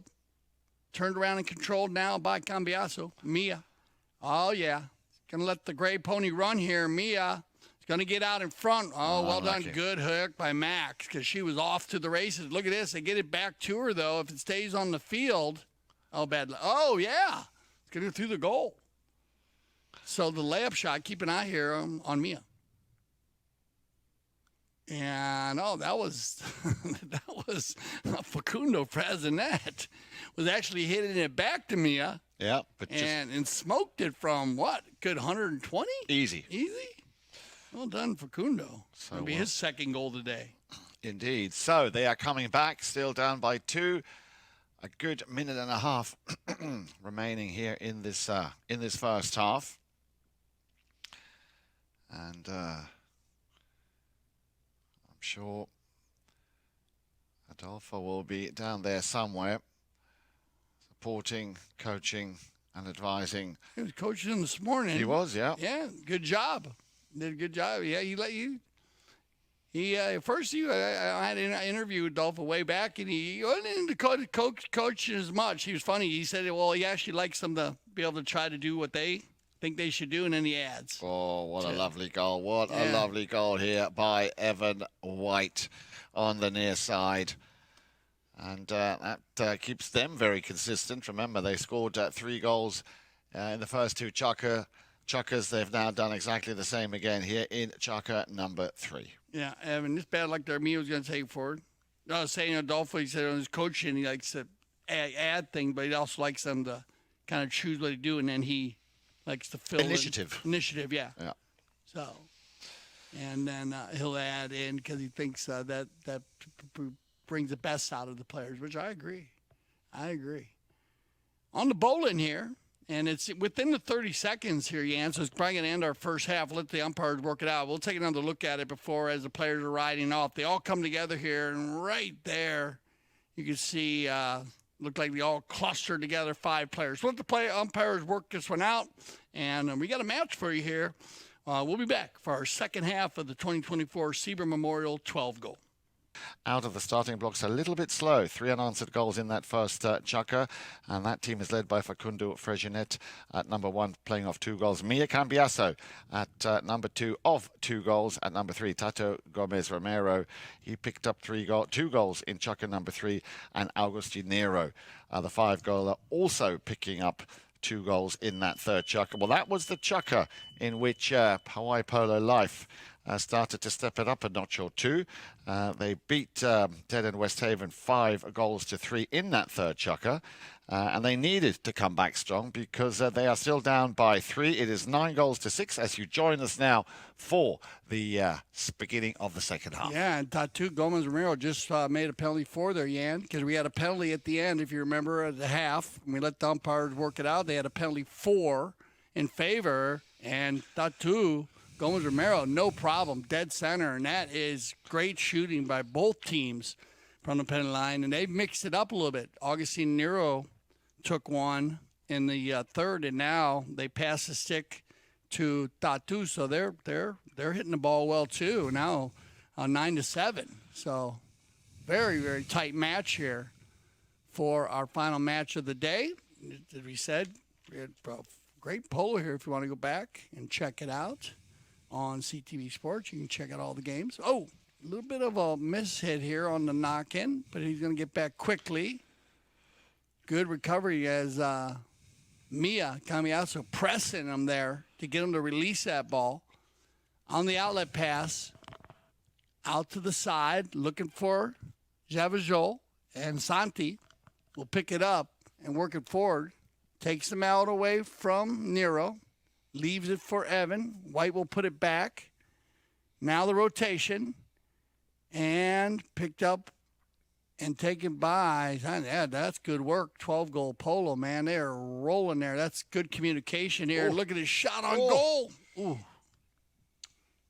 [SPEAKER 1] Turned around and controlled now by Cambiasso. Mia. Oh, yeah. Going to let the gray pony run here. Mia is going to get out in front. Oh, well done. Good hook by Max because she was off to the races. Look at this. They get it back to her, though. If it stays on the field. Oh, bad. Oh, yeah. It's going to go through the goal. So the layup shot, keep an eye here on Mia. And, that was Facundo Prazinet was actually hitting it back to Mia.
[SPEAKER 2] Yeah. But
[SPEAKER 1] and smoked it from, what, good 120?
[SPEAKER 2] Easy.
[SPEAKER 1] Well done, Facundo. So it'll be his second goal today.
[SPEAKER 2] Indeed. So they are coming back, still down by 2. A good minute and a half remaining here in this first half. And I'm sure Adolfo will be down there somewhere, supporting, coaching, and advising.
[SPEAKER 1] He was coaching him this morning.
[SPEAKER 2] He was, yeah.
[SPEAKER 1] Yeah, good job. Did a good job. Yeah, he let you. First, I had an interview with Dolphin way back, and he wasn't into coaching as much. He was funny. He said, well, he actually likes them to be able to try to do what they think they should do, and then he adds.
[SPEAKER 2] Oh, what a lovely goal. What a lovely goal here by Evan White on the near side. And that keeps them very consistent. Remember, they scored 3 goals in the first 2 Chukkers. They've now done exactly the same again here in Chukker number 3.
[SPEAKER 1] Yeah, Evan, it's bad luck there. Mia was going to take forward. I was saying Adolfo, he said on his coaching, he likes to add things, but he also likes them to kind of choose what to do, and then he likes to fill
[SPEAKER 2] Initiative,
[SPEAKER 1] yeah.
[SPEAKER 2] Yeah.
[SPEAKER 1] So, and then he'll add in because he thinks that brings the best out of the players, which I agree. On the bowling here, and it's within the 30 seconds here, Jan, so it's probably going to end our first half. Let the umpires work it out. We'll take another look at it before as the players are riding off. They all come together here, and right there you can see look like they all clustered together, 5 players. Let the umpires work this one out, and we got a match for you here. We'll be back for our second half of the 2024 Sieber Memorial 12 goal.
[SPEAKER 2] Out of the starting blocks a little bit slow. 3 unanswered goals in that first Chukker, and that team is led by Facundo Freginet at number 1, playing off 2 goals. Mia Cambiasso at number 2 of 2 goals. At number 3, Tato Gomez Romero. He picked up 2 goals in Chukker number 3, and Agustinero, the 5-goaler, also picking up 2 goals in that third Chukker. Well, that was the Chukker in which Hawaii Polo Life started to step it up a notch or 2. They beat Deadend Westhaven 5-3 in that third Chukker. And they needed to come back strong because they are still down by 3. It is 9-6 as you join us now for the beginning of the second half.
[SPEAKER 1] Yeah, and Tatu Gomez Romero just made a penalty for there, Jan, because we had a penalty at the end, if you remember, at the half. And we let the umpires work it out. They had a penalty 4 in favor, and Tatu Gomez Romero, no problem, dead center, and that is great shooting by both teams from the penalty line, and they've mixed it up a little bit. Augustine Nero took one in the third, and now they pass the stick to Tatu, so they're hitting the ball well too. Now 9-7, so very, very tight match here for our final match of the day. As we said, we had great polo here. If you want to go back and check it out on CTV Sports, you can check out all the games. Oh, a little bit of a mishit here on the knock-in, but he's going to get back quickly. Good recovery as Mia Cambiasso pressing him there to get him to release that ball. On the outlet pass, out to the side, looking for Javajol, and Santi will pick it up and work it forward. Takes him out away from Nero. Leaves it for Evan. White will put it back. Now the rotation. And picked up and taken by. Yeah, that's good work. 12-goal Polo, man. They are rolling there. That's good communication here. Look at his shot on goal. Ooh.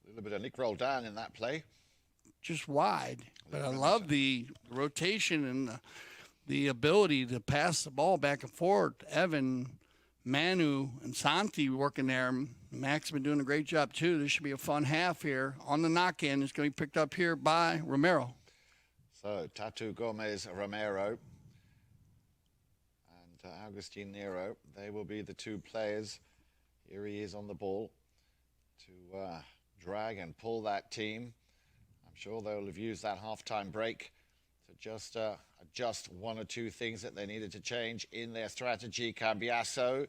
[SPEAKER 2] A little bit of Nick roll down in that play.
[SPEAKER 1] Just wide. But I love the rotation and the ability to pass the ball back and forth. Evan, Manu, and Santi working there. Mac's been doing a great job, too. This should be a fun half here. On the knock-in, it's going to be picked up here by Romero.
[SPEAKER 2] So, Tatu Gomez Romero and Agustin Nero, they will be the 2 players. Here he is on the ball to drag and pull that team. I'm sure they'll have used that halftime break to just adjust 1 or 2 things that they needed to change in their strategy. Cambiasso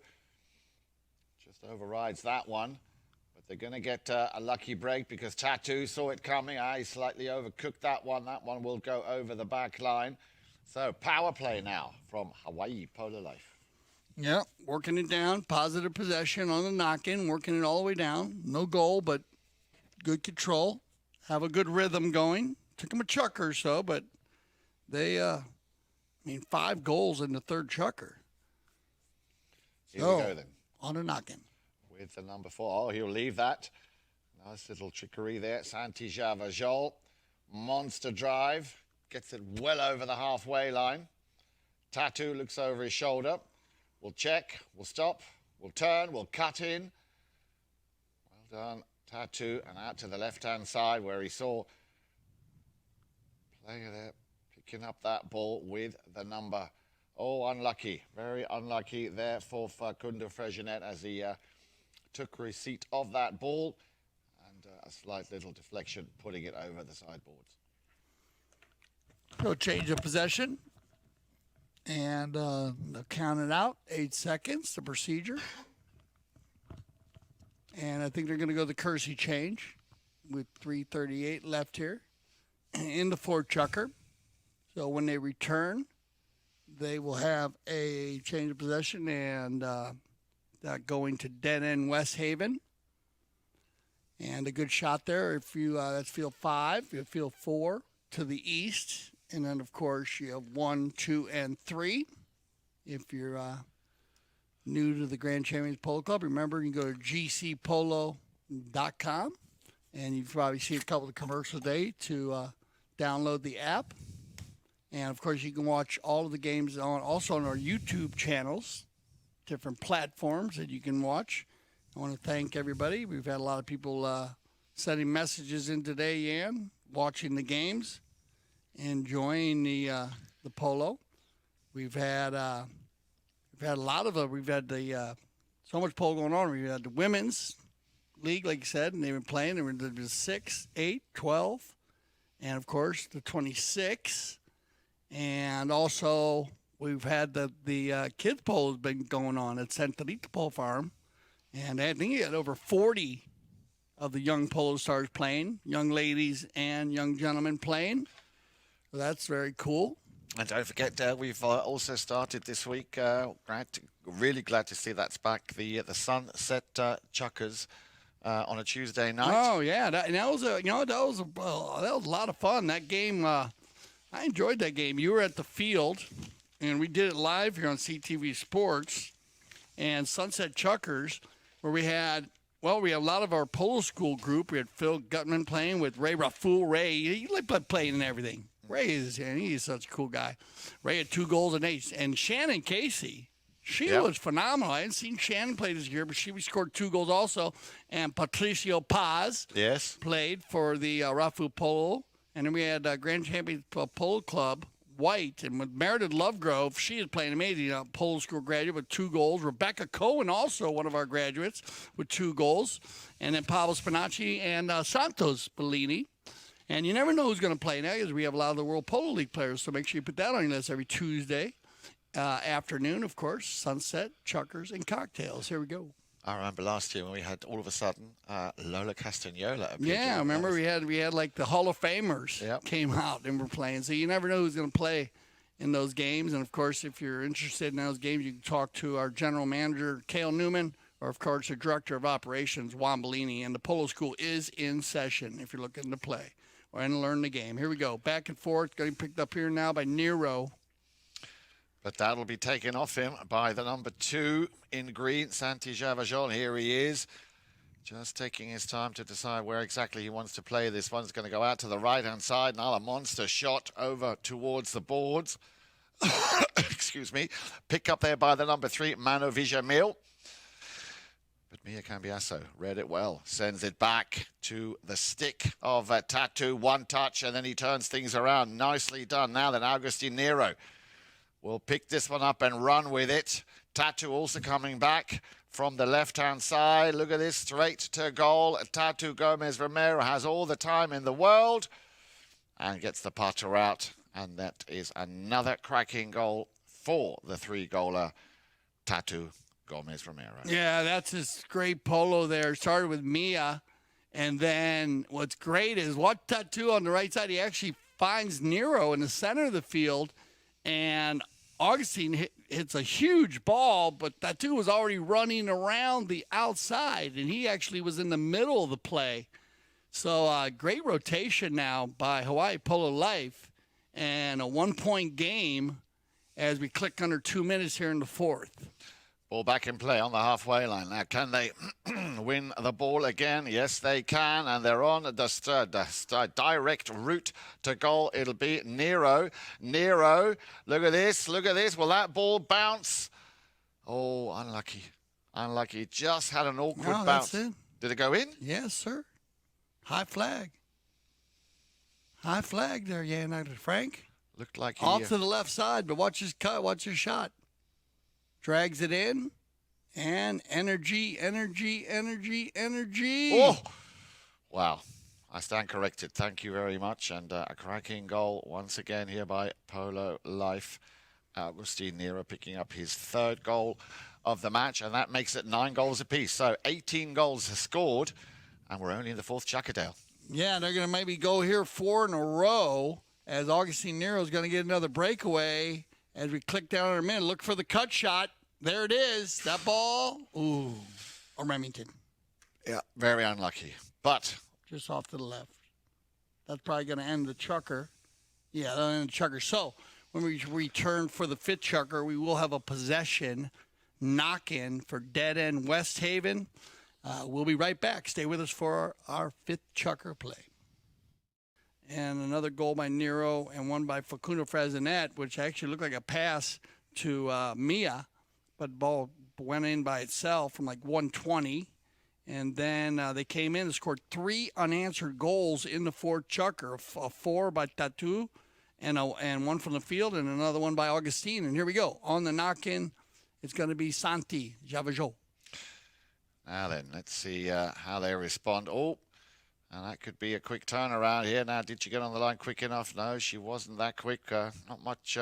[SPEAKER 2] just overrides that one, but they're going to get a lucky break because Tatu saw it coming. He slightly overcooked that one. That one will go over the back line. So power play now from Hawaii Polo Life.
[SPEAKER 1] Yeah, working it down. Positive possession on the knock-in, working it all the way down. No goal, but good control. Have a good rhythm going. Took them a chukker or so, but they, 5 goals in the third chukker.
[SPEAKER 2] Here we go then.
[SPEAKER 1] On a knock-in.
[SPEAKER 2] With the number 4. Oh, he'll leave that. Nice little trickery there. Santi Javajol. Monster drive. Gets it well over the halfway line. Tatu looks over his shoulder. We'll check, we'll stop, we'll turn, we'll cut in. Well done, Tattoo, and out to the left-hand side where he saw player there picking up that ball with the number. Oh, unlucky, very unlucky there for Facundo Fregenet as he took receipt of that ball, and a slight little deflection putting it over the sideboards.
[SPEAKER 1] So change of possession, and they'll count it out, 8 seconds, the procedure. And I think they're going to go the Kersey change with 3:38 left here in the for Chukker. So when they return, they will have a change of possession and that going to Deadend Westhaven. And a good shot there. If you that's field 5, you have field 4 to the east. And then, of course, you have 1, 2, and 3. If you're new to the Grand Champions Polo Club, remember you can go to gcpolo.com, and you've probably seen a couple of commercials today to download the app. And, of course, you can watch all of the games also on our YouTube channels, different platforms that you can watch. I want to thank everybody. We've had a lot of people sending messages in today, Yan, watching the games, enjoying the polo. We've had a lot of we've had so much polo going on. We've had the women's league, like you said, and they've been playing. There was 6, 8, 12, and of course the 26. And also we've had the kids polo has been going on at Centralita Polo Farm, and I think you had over 40 of the young polo stars playing, young ladies and young gentlemen playing. So that's very cool.
[SPEAKER 2] And don't forget, we've also started this week. Really glad to see that's back. The Sunset Chukkers on a Tuesday night.
[SPEAKER 1] Oh yeah, that was a lot of fun. That game, I enjoyed that game. You were at the field, and we did it live here on CTV Sports and Sunset Chukkers, where we have a lot of our polo school group. We had Phil Gutman playing with Ray Raful. Ray, he liked playing and everything. He's such a cool guy. Ray had 2 goals and 8. And Shannon Casey, she was phenomenal. I hadn't seen Shannon play this year, but she scored 2 goals also. And Patricio Paz played for the Rafu Polo. And then we had Grand Champions Polo Club, White. And with Meredith Lovegrove, she is playing amazing. Polo school graduate with 2 goals. Rebecca Cohen, also one of our graduates, with 2 goals. And then Pablo Spinacci and Santos Bellini. And you never know who's going to play now because we have a lot of the World Polo League players. So make sure you put that on your list every Tuesday afternoon, of course. Sunset, Chukkers, and cocktails. Here we go.
[SPEAKER 2] I remember last year when we had all of a sudden Lola Castagnola appeared.
[SPEAKER 1] Yeah, I remember we had like the Hall of Famers came out and were playing. So you never know who's going to play in those games. And, of course, if you're interested in those games, you can talk to our general manager, Cale Newman, or, of course, the director of operations, Juan Bellini. And the polo school is in session if you're looking to play and learn the game. Here we go. Back and forth. Getting picked up here now by Nero.
[SPEAKER 2] But that'll be taken off him by the number 2 in green, Santi Javajol. Here he is. Just taking his time to decide where exactly he wants to play. This one's going to go out to the right-hand side. Now a monster shot over towards the boards. Excuse me. Pick up there by the number 3, Mano Vijamil. But Mia Cambiasso read it well, sends it back to the stick of Tattoo. 1 touch, and then he turns things around. Nicely done. Now then, Agustin Nero will pick this one up and run with it. Tattoo also coming back from the left-hand side. Look at this, straight to goal. Tattoo Gomez Romero has all the time in the world and gets the putter out. And that is another cracking goal for the 3-goaler, Tattoo Gomez Romero.
[SPEAKER 1] Yeah, that's his great polo there. Started with Mia, and then what's great is what Tattoo on the right side, he actually finds Nero in the center of the field, and Augustine hits a huge ball, but Tattoo was already running around the outside, and he actually was in the middle of the play. So great rotation now by Hawaii Polo Life, and a 1-point game as we click under 2 minutes here in the 4th.
[SPEAKER 2] Ball back in play on the halfway line. Now, can they win the ball again? Yes, they can. And they're on the direct route to goal. It'll be Nero. Nero, look at this. Look at this. Will that ball bounce? Oh, unlucky. Unlucky. Just had an awkward
[SPEAKER 1] No,
[SPEAKER 2] bounce.
[SPEAKER 1] that's it.
[SPEAKER 2] Did it go in?
[SPEAKER 1] Yes, sir. High flag. High flag there, Frank.
[SPEAKER 2] Looked like he...
[SPEAKER 1] Off to the left side, but watch his cut. Watch his shot. Drags it in. And energy.
[SPEAKER 2] Oh! Wow. I stand corrected. Thank you very much. And a cracking goal once again here by Polo Life. Agustin Nero picking up his third goal of the match, and that makes it 9 goals apiece. So 18 goals scored, and we're only in the fourth Chukkerdale.
[SPEAKER 1] Yeah, they're going to maybe go here 4 in a row as Agustin Nero is going to get another breakaway. As we click down in a minute, look for the cut shot. There it is. That ball. Ooh. Or Remington.
[SPEAKER 2] Yeah, very unlucky. But
[SPEAKER 1] just off to the left. That's probably going to end the Chukker. Yeah, that'll end the Chukker. So when we return for the fifth Chukker, we will have a possession knock-in for Deadend Westhaven. We'll be right back. Stay with us for our fifth Chukker play. And another goal by Nero and one by Facundo Frazinet, which actually looked like a pass to Mia, but the ball went in by itself from like 120. And then they came in and scored 3 unanswered goals in the fourth Chukker, a 4 by Tattoo and one from the field and another one by Augustine. And here we go. On the knock-in, it's going to be Santi Javajo.
[SPEAKER 2] Now then, let's see how they respond. Oh, and that could be a quick turnaround here. Now, did she get on the line quick enough? No, she wasn't that quick. Not much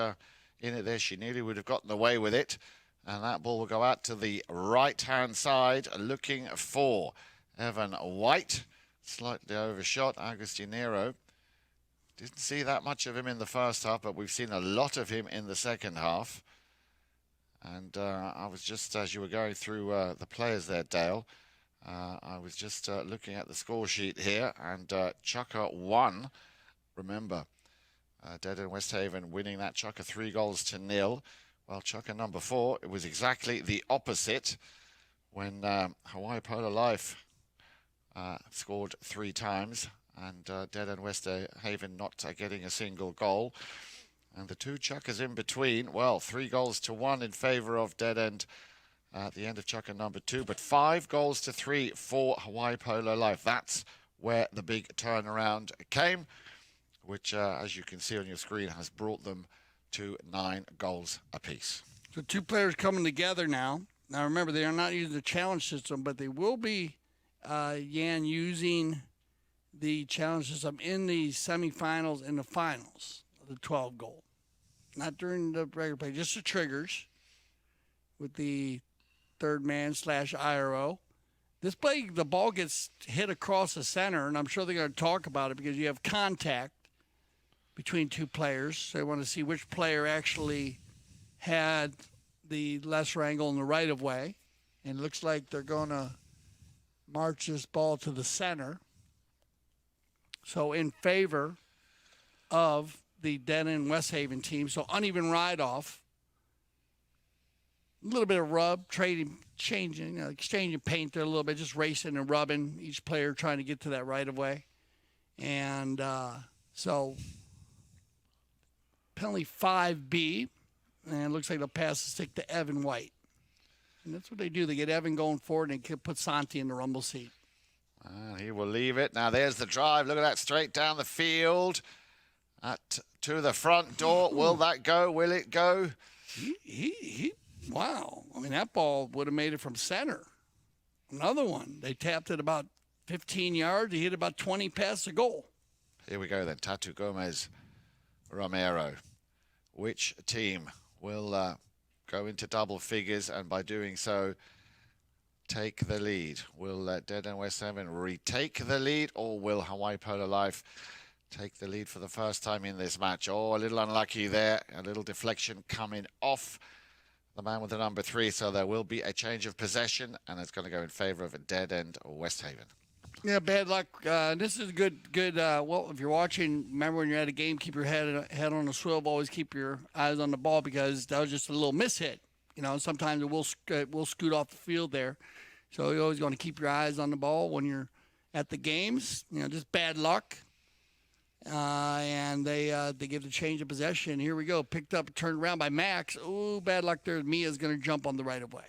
[SPEAKER 2] in it there. She nearly would have gotten away with it. And that ball will go out to the right-hand side, looking for Evan White. Slightly overshot. Agustin Nero. Didn't see that much of him in the first half, but we've seen a lot of him in the second half. And I was just, as you were going through the players there, Dale, I was just looking at the score sheet here, and Chukker won. Remember, Deadend Westhaven winning that Chukker 3-0. Well, Chukker number 4, it was exactly the opposite when Hawaii Polo Life scored 3 times, and Deadend Westhaven not getting a single goal. And the 2 Chukkers in between, well, 3-1 in favour of Deadend at the end of Chukker number 2, but 5-3 for Hawaii Polo Life. That's where the big turnaround came, which, as you can see on your screen, has brought them to 9 goals apiece.
[SPEAKER 1] So 2 players coming together now. Now remember, they are not using the challenge system, but they will be, using the challenge system in the semifinals and the finals of the 12 goal. Not during the regular play, just the triggers with the third man / IRO. This play, the ball gets hit across the center, and I'm sure they're going to talk about it because you have contact between 2 players. So they want to see which player actually had the lesser angle in the right of way. And it looks like they're going to march this ball to the center. So in favor of the Deadend Westhaven team. So uneven ride-off. A little bit of rub, exchanging paint there a little bit, just racing and rubbing, each player trying to get to that right of way. And so penalty 5B, and it looks like they'll pass the stick to Evan White. And that's what they do. They get Evan going forward and they put Santi in the rumble seat.
[SPEAKER 2] He will leave it. Now there's the drive. Look at that, straight down the field. To the front door. Will that go? Will it go?
[SPEAKER 1] Wow. I mean, that ball would have made it from center. Another one. They tapped it about 15 yards. He hit about 20 past the goal.
[SPEAKER 2] Here we go then. Tatu Gomez Romero. Which team will go into double figures and by doing so take the lead? Will Deadend Westhaven retake the lead, or will Hawaii Polo Life take the lead for the first time in this match? Oh, a little unlucky there. A little deflection coming off the man with the number 3. So there will be a change of possession, and it's going to go in favor of Deadend Westhaven.
[SPEAKER 1] Yeah, bad luck. This is good. Well, if you're watching, remember when you're at a game, keep your head on a swivel. Always keep your eyes on the ball because that was just a little mishit. You know, sometimes it will scoot off the field there. So you're always going to keep your eyes on the ball when you're at the games. You know, just bad luck. And they give the change of possession. Here we go. Picked up, turned around by Max. Ooh, bad luck there. Mia's going to jump on the right of way.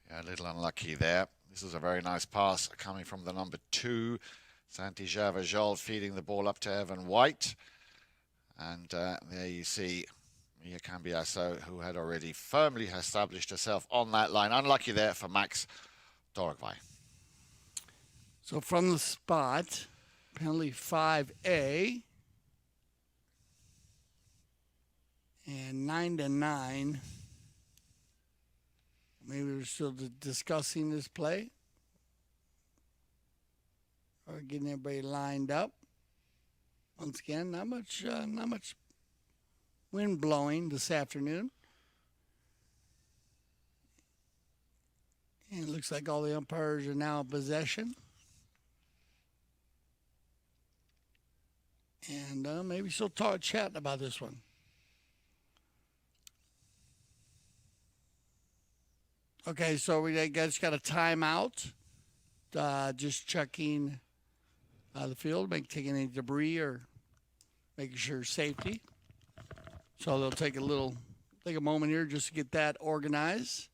[SPEAKER 2] Yeah, a little unlucky there. This is a very nice pass coming from the number 2. Santi Javajol feeding the ball up to Evan White. And there you see Mia Cambiasso, who had already firmly established herself on that line. Unlucky there for Max Torokvai.
[SPEAKER 1] So from the spot, penalty 5A. And 9-9. Maybe we're still discussing this play. Or getting everybody lined up. Once again, not much wind blowing this afternoon. And it looks like all the umpires are now in possession. And maybe she'll talk chatting about this one. Okay, so we just got a timeout. Just checking the field, taking any debris or making sure safety. So they'll take a moment here just to get that organized.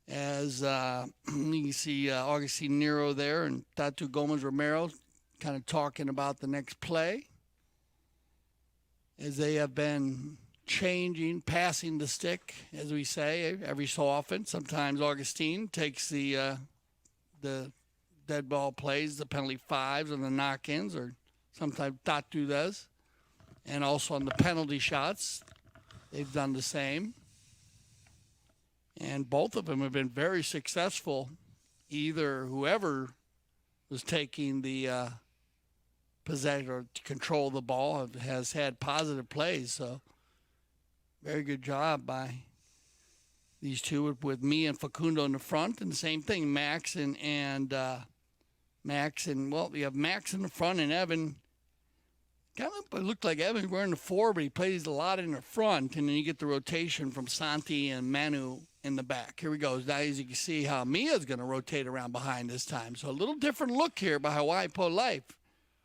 [SPEAKER 1] As you can see Augustine Nero there and Tatu Gomez Romero kind of talking about the next play. As they have been changing, passing the stick, as we say, every so often. Sometimes Augustine takes the dead ball plays, the penalty 5s and the knock-ins, or sometimes Tatu does. And also on the penalty shots, they've done the same. And both of them have been very successful. Either whoever was taking the possession or control of the ball has had positive plays. So very good job by these two with me and Facundo in the front. And the same thing, Max and well, you have Max in the front and Evan. Kind of looked like Evan wearing the 4, but he plays a lot in the front. And then you get the rotation from Santi and Manu in the back. Here we go. Now as you can see how Mia's going to rotate around behind this time. So a little different look here by Hawaii Polo Life.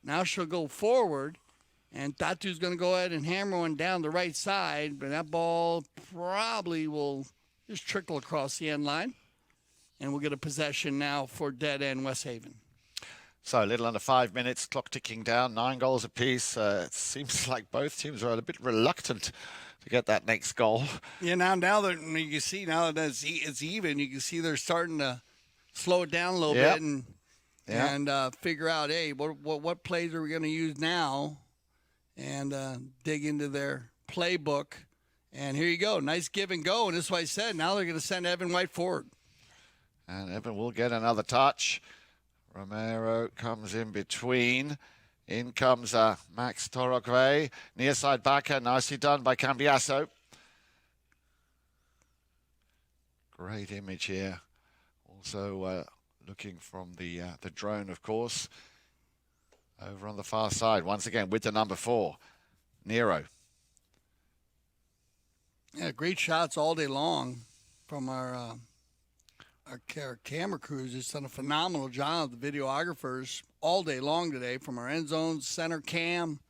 [SPEAKER 1] Now she'll go forward, and Tatu's going to go ahead and hammer one down the right side, but that ball probably will just trickle across the end line, and we'll get a possession now for Deadend Westhaven.
[SPEAKER 2] So a little under 5 minutes, clock ticking down, 9 goals apiece. It seems like both teams are a bit reluctant to get that next goal.
[SPEAKER 1] Yeah, now that you can see now that it's even, you can see they're starting to slow it down a little bit and figure out, hey, what plays are we going to use now, and dig into their playbook. And here you go, nice give and go. And this is what I said. Now they're going to send Evan White forward.
[SPEAKER 2] And Evan will get another touch. Romero comes in between. In comes Max Torokvai. Near side backer, nicely done by Cambiasso. Great image here. Also looking from the drone, of course. Over on the far side, once again with the number 4, Nero.
[SPEAKER 1] Yeah, great shots all day long from our camera crews. Just done a phenomenal job. The videographers all day long today from our end zones, center cam.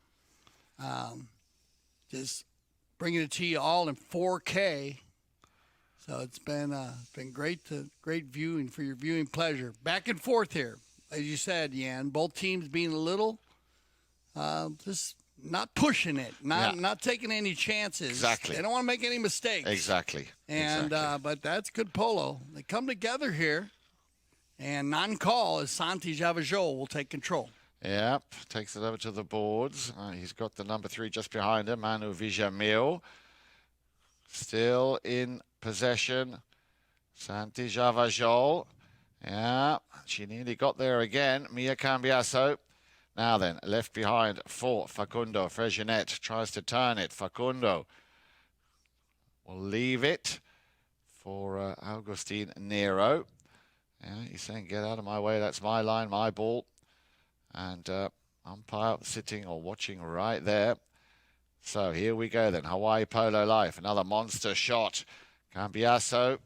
[SPEAKER 1] Just bringing it to you all in 4K. So it's been great viewing for your viewing pleasure. Back and forth here, as you said, Yan. Both teams being a little just not pushing it, not taking any chances.
[SPEAKER 2] Exactly.
[SPEAKER 1] They don't want to make any mistakes.
[SPEAKER 2] Exactly.
[SPEAKER 1] And but that's good polo. They come together here, and non-call is Santi Javajol will take control.
[SPEAKER 2] Yep, takes it over to the boards. He's got the number 3 just behind him, Manu Vijamil. Still in possession, Santi Javajol. Yeah, she nearly got there again. Mia Cambiasso. Now then, left behind for Facundo. Freginet tries to turn it. Facundo will leave it for Augustine Nero. Yeah, he's saying, get out of my way. That's my line, my ball. And umpire sitting or watching right there. So here we go then. Hawaii Polo Life. Another monster shot. Cambiasso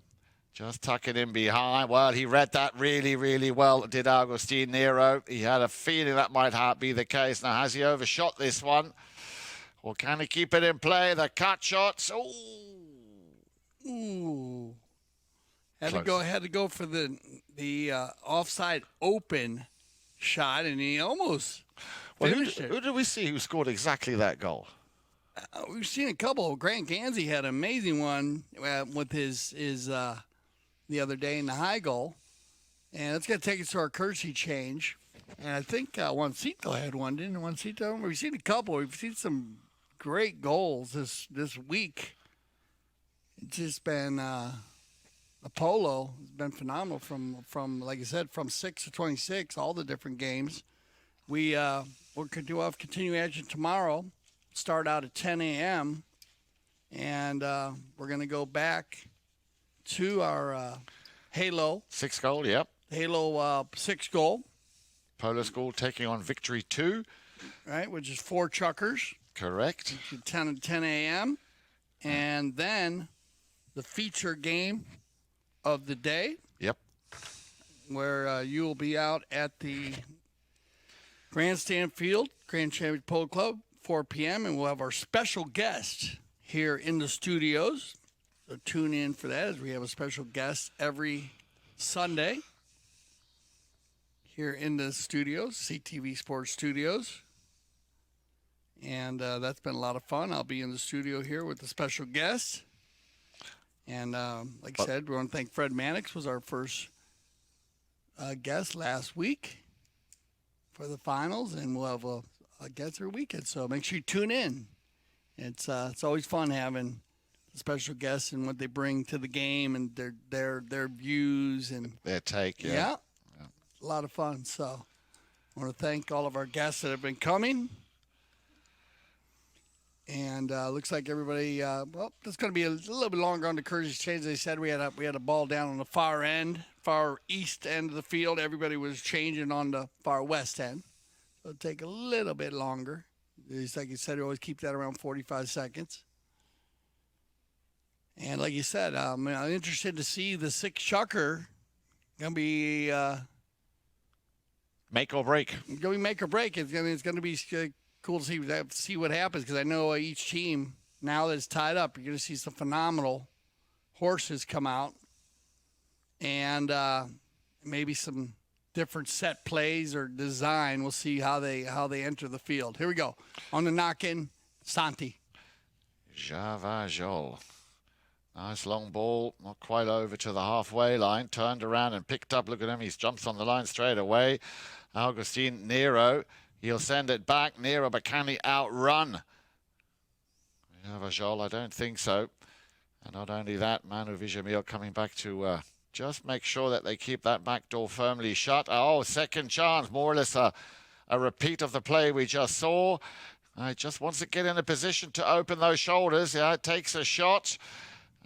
[SPEAKER 2] Just tucking in behind. Well, he read that really, really well, did Agustin Nero. He had a feeling that might be the case. Now, has he overshot this one? Or can he keep it in play? The cut shots.
[SPEAKER 1] Ooh. Had to go for the offside open shot, and he almost finished it.
[SPEAKER 2] Who did we see who scored exactly that goal?
[SPEAKER 1] We've seen a couple. Grant Gansey had an amazing one with his the other day in the high goal. And that's going to take us to our courtesy change. And I think Juancito had one, didn't Juancito? We've seen a couple. We've seen some great goals this week. It's just been the Polo has been phenomenal from like I said, from 6 to 26, all the different games. We'll have continuing action tomorrow. Start out at 10 a.m. And we're going to go back to our Halo.
[SPEAKER 2] 6 goal, yep.
[SPEAKER 1] Halo 6 goal.
[SPEAKER 2] Polo School taking on Victory 2.
[SPEAKER 1] Right, which is 4 Chukkers.
[SPEAKER 2] Correct.
[SPEAKER 1] 10 a.m. And then the feature game of the day.
[SPEAKER 2] Yep.
[SPEAKER 1] Where you will be out at the Grandstand Field, Grand Champion Polo Club, 4 p.m. And we'll have our special guest here in the studios. So tune in for that, as we have a special guest every Sunday here in the studios, CTV Sports Studios. And that's been a lot of fun. I'll be in the studio here with the special guest. And like I said, we want to thank Fred Mannix, was our first guest last week for the finals. And we'll have a guest every weekend. So make sure you tune in. It's always fun having special guests and what they bring to the game and their views and
[SPEAKER 2] their take.
[SPEAKER 1] Yeah. A lot of fun. So I want to thank all of our guests that have been coming. And looks like everybody. It's going to be a little bit longer on the courtesy change. They said we had a ball down on the far east end of the field. Everybody was changing on the far west end, so it'll take a little bit longer. Just like you said, you always keep that around 45 seconds. And like you said, I'm interested to see the 6 Chukker. Going to be
[SPEAKER 2] make or break.
[SPEAKER 1] Going to be make or break. It's going to be cool to see what happens, because I know each team, now that it's tied up, you're going to see some phenomenal horses come out, and maybe some different set plays or design. We'll see how they enter the field. Here we go. On the knock-in, Santi.
[SPEAKER 2] Javajol. Nice long ball, not quite over to the halfway line. Turned around and picked up. Look at him. He jumps on the line straight away. Agustin Nero. He'll send it back. Nero, but can he outrun Javajol? I don't think so. And not only that, Manu Vijamil coming back to just make sure that they keep that back door firmly shut. Oh, second chance. More or less a repeat of the play we just saw. He just wants to get in a position to open those shoulders. Yeah, it takes a shot.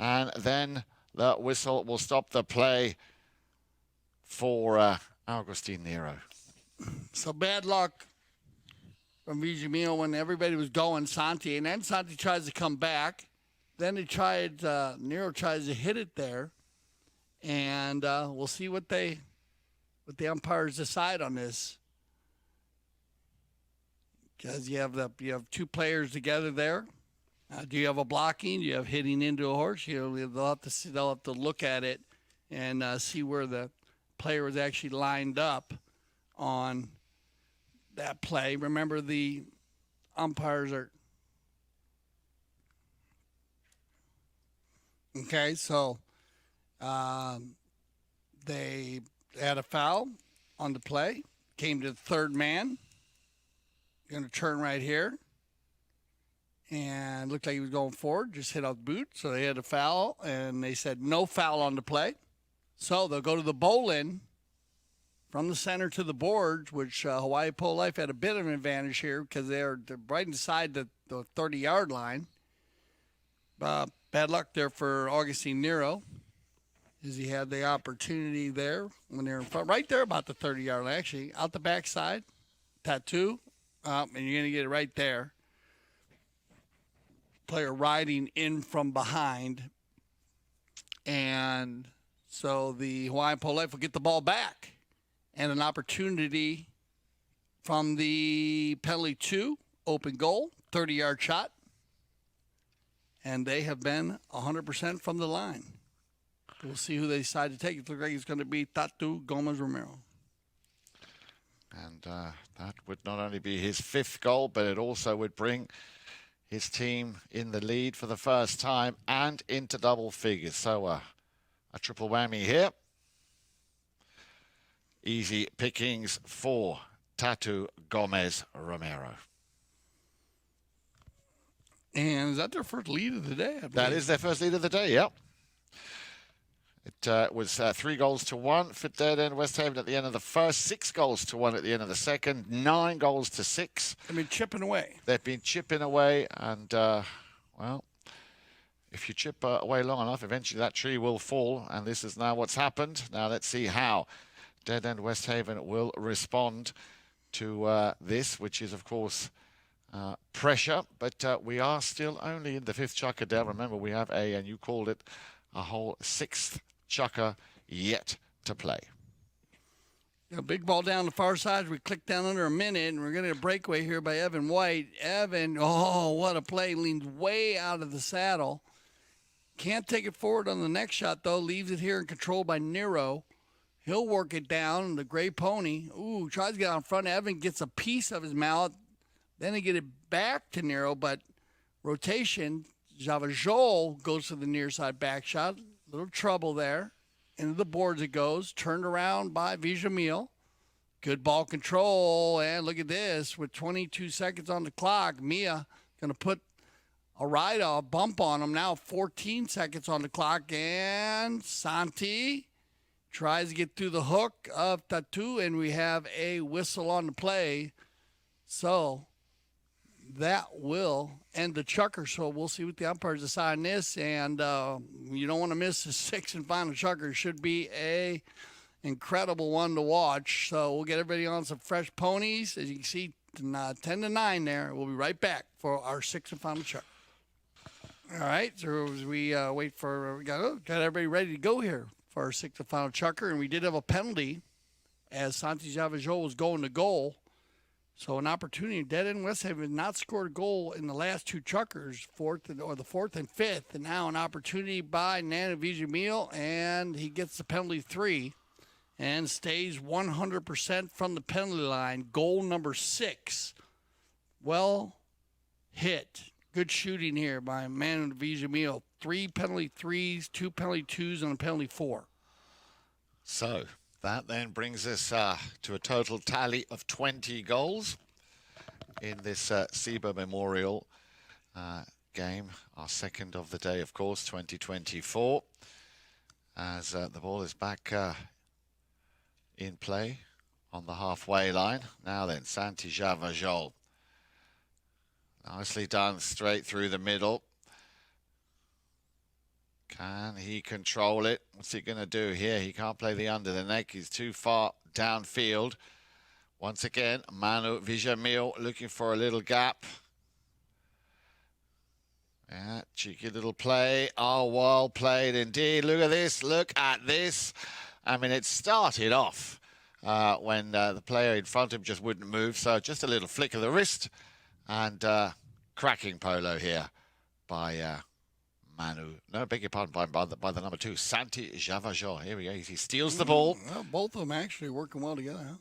[SPEAKER 2] And then the whistle will stop the play for Agustin Nero.
[SPEAKER 1] So bad luck from Vijamil when everybody was going Santi. And then Santi tries to come back. Then Nero tries to hit it there. And we'll see what the umpires decide on this. Because you have 2 players together there. Do you have a blocking? Do you have hitting into a horse? They'll have to look at it and see where the player was actually lined up on that play. Remember, the umpires are okay. So they had a foul on the play. Came to the third man. Going to turn right here. And looked like he was going forward, just hit out the boot. So they had a foul, and they said no foul on the play. So they'll go to the bowling from the center to the boards, which Hawaii Polo Life had a bit of an advantage here because they're right inside the 30-yard line. Bad luck there for Agustin Nero, as he had the opportunity there when they're in front, right there about the 30-yard line, actually, out the backside, tattoo, and you're going to get it right there. Player riding in from behind, and So the Hawaiian Polo Life will get the ball back. And an opportunity from the penalty 2, open goal, 30-yard shot. And they have been 100% from the line. We'll see who they decide to take. It looks like it's going to be Tatu Gomez-Romero.
[SPEAKER 2] And that would not only be his 5th goal, but it also would bring his team in the lead for the first time and into double figures. So a triple whammy here. Easy pickings for Tatu Gomez-Romero.
[SPEAKER 1] And is that their first lead of the day?
[SPEAKER 2] That is their first lead of the day, yep. It was 3 goals to 1 for Deadend Westhaven at the end of the first, 6 goals to 1 at the end of the second, 9 goals to 6.
[SPEAKER 1] They've been chipping away.
[SPEAKER 2] They've been chipping away, and, well, if you chip away long enough, eventually that tree will fall, and this is now what's happened. Now let's see how Deadend Westhaven will respond to this, which is, of course, pressure, but we are still only in the 5th chukker down. Remember, we have and you called it, a whole 6th chukker yet to play.
[SPEAKER 1] Big ball down the far side. We click down under a minute, and we're going to get a breakaway here by Evan White. Evan, oh, what a play. Leans way out of the saddle. Can't take it forward on the next shot, though. Leaves it here and controlled by Nero. He'll work it down. The gray pony. Ooh, tries to get out in front. Evan gets a piece of his mouth. Then they get it back to Nero, but rotation. Javajol goes to the near side back shot. Little trouble there. Into the boards it goes. Turned around by Vijamil. Good ball control. And look at this. With 22 seconds on the clock, Mia going to put a ride-off bump on him. Now 14 seconds on the clock. And Santi tries to get through the hook of Tatu. And we have a whistle on the play. So that will end the chukker. So we'll see what the umpires decide on this. And you don't want to miss the 6th and final chukker. It should be a incredible one to watch. So we'll get everybody on some fresh ponies. As you can see, 10-9 there. We'll be right back for our 6th and final chukker. All right. So as we wait for, we got everybody ready to go here for our 6th and final chukker. And we did have a penalty as Santi Javajol was going to goal. So an opportunity. Deadend Westhaven has not scored a goal in the last 2 chukkers, the 4th and 5th. And now an opportunity by Nana Vijamil, and he gets the penalty 3 and stays 100% from the penalty line. Goal number 6. Well hit. Good shooting here by Nana Vijamil. 3 penalty 3s, 2 penalty 2s, and a penalty 4.
[SPEAKER 2] So that then brings us to a total tally of 20 goals in this Sieber Memorial game, our 2nd of the day, of course, 2024, as the ball is back in play on the halfway line. Now then, Santi Javajol. Nicely done, straight through the middle. Can he control it? What's he going to do here? He can't play the under the neck. He's too far downfield. Once again, Manu Vijamil looking for a little gap. Yeah, cheeky little play. Oh, well played indeed. Look at this. Look at this. I mean, it started off when the player in front of him just wouldn't move. So just a little flick of the wrist. And cracking polo here by Manu. No, beg your pardon, by the number 2, Santi Javajol. Here we go. He steals the ball.
[SPEAKER 1] Well, both of them actually working well together, huh?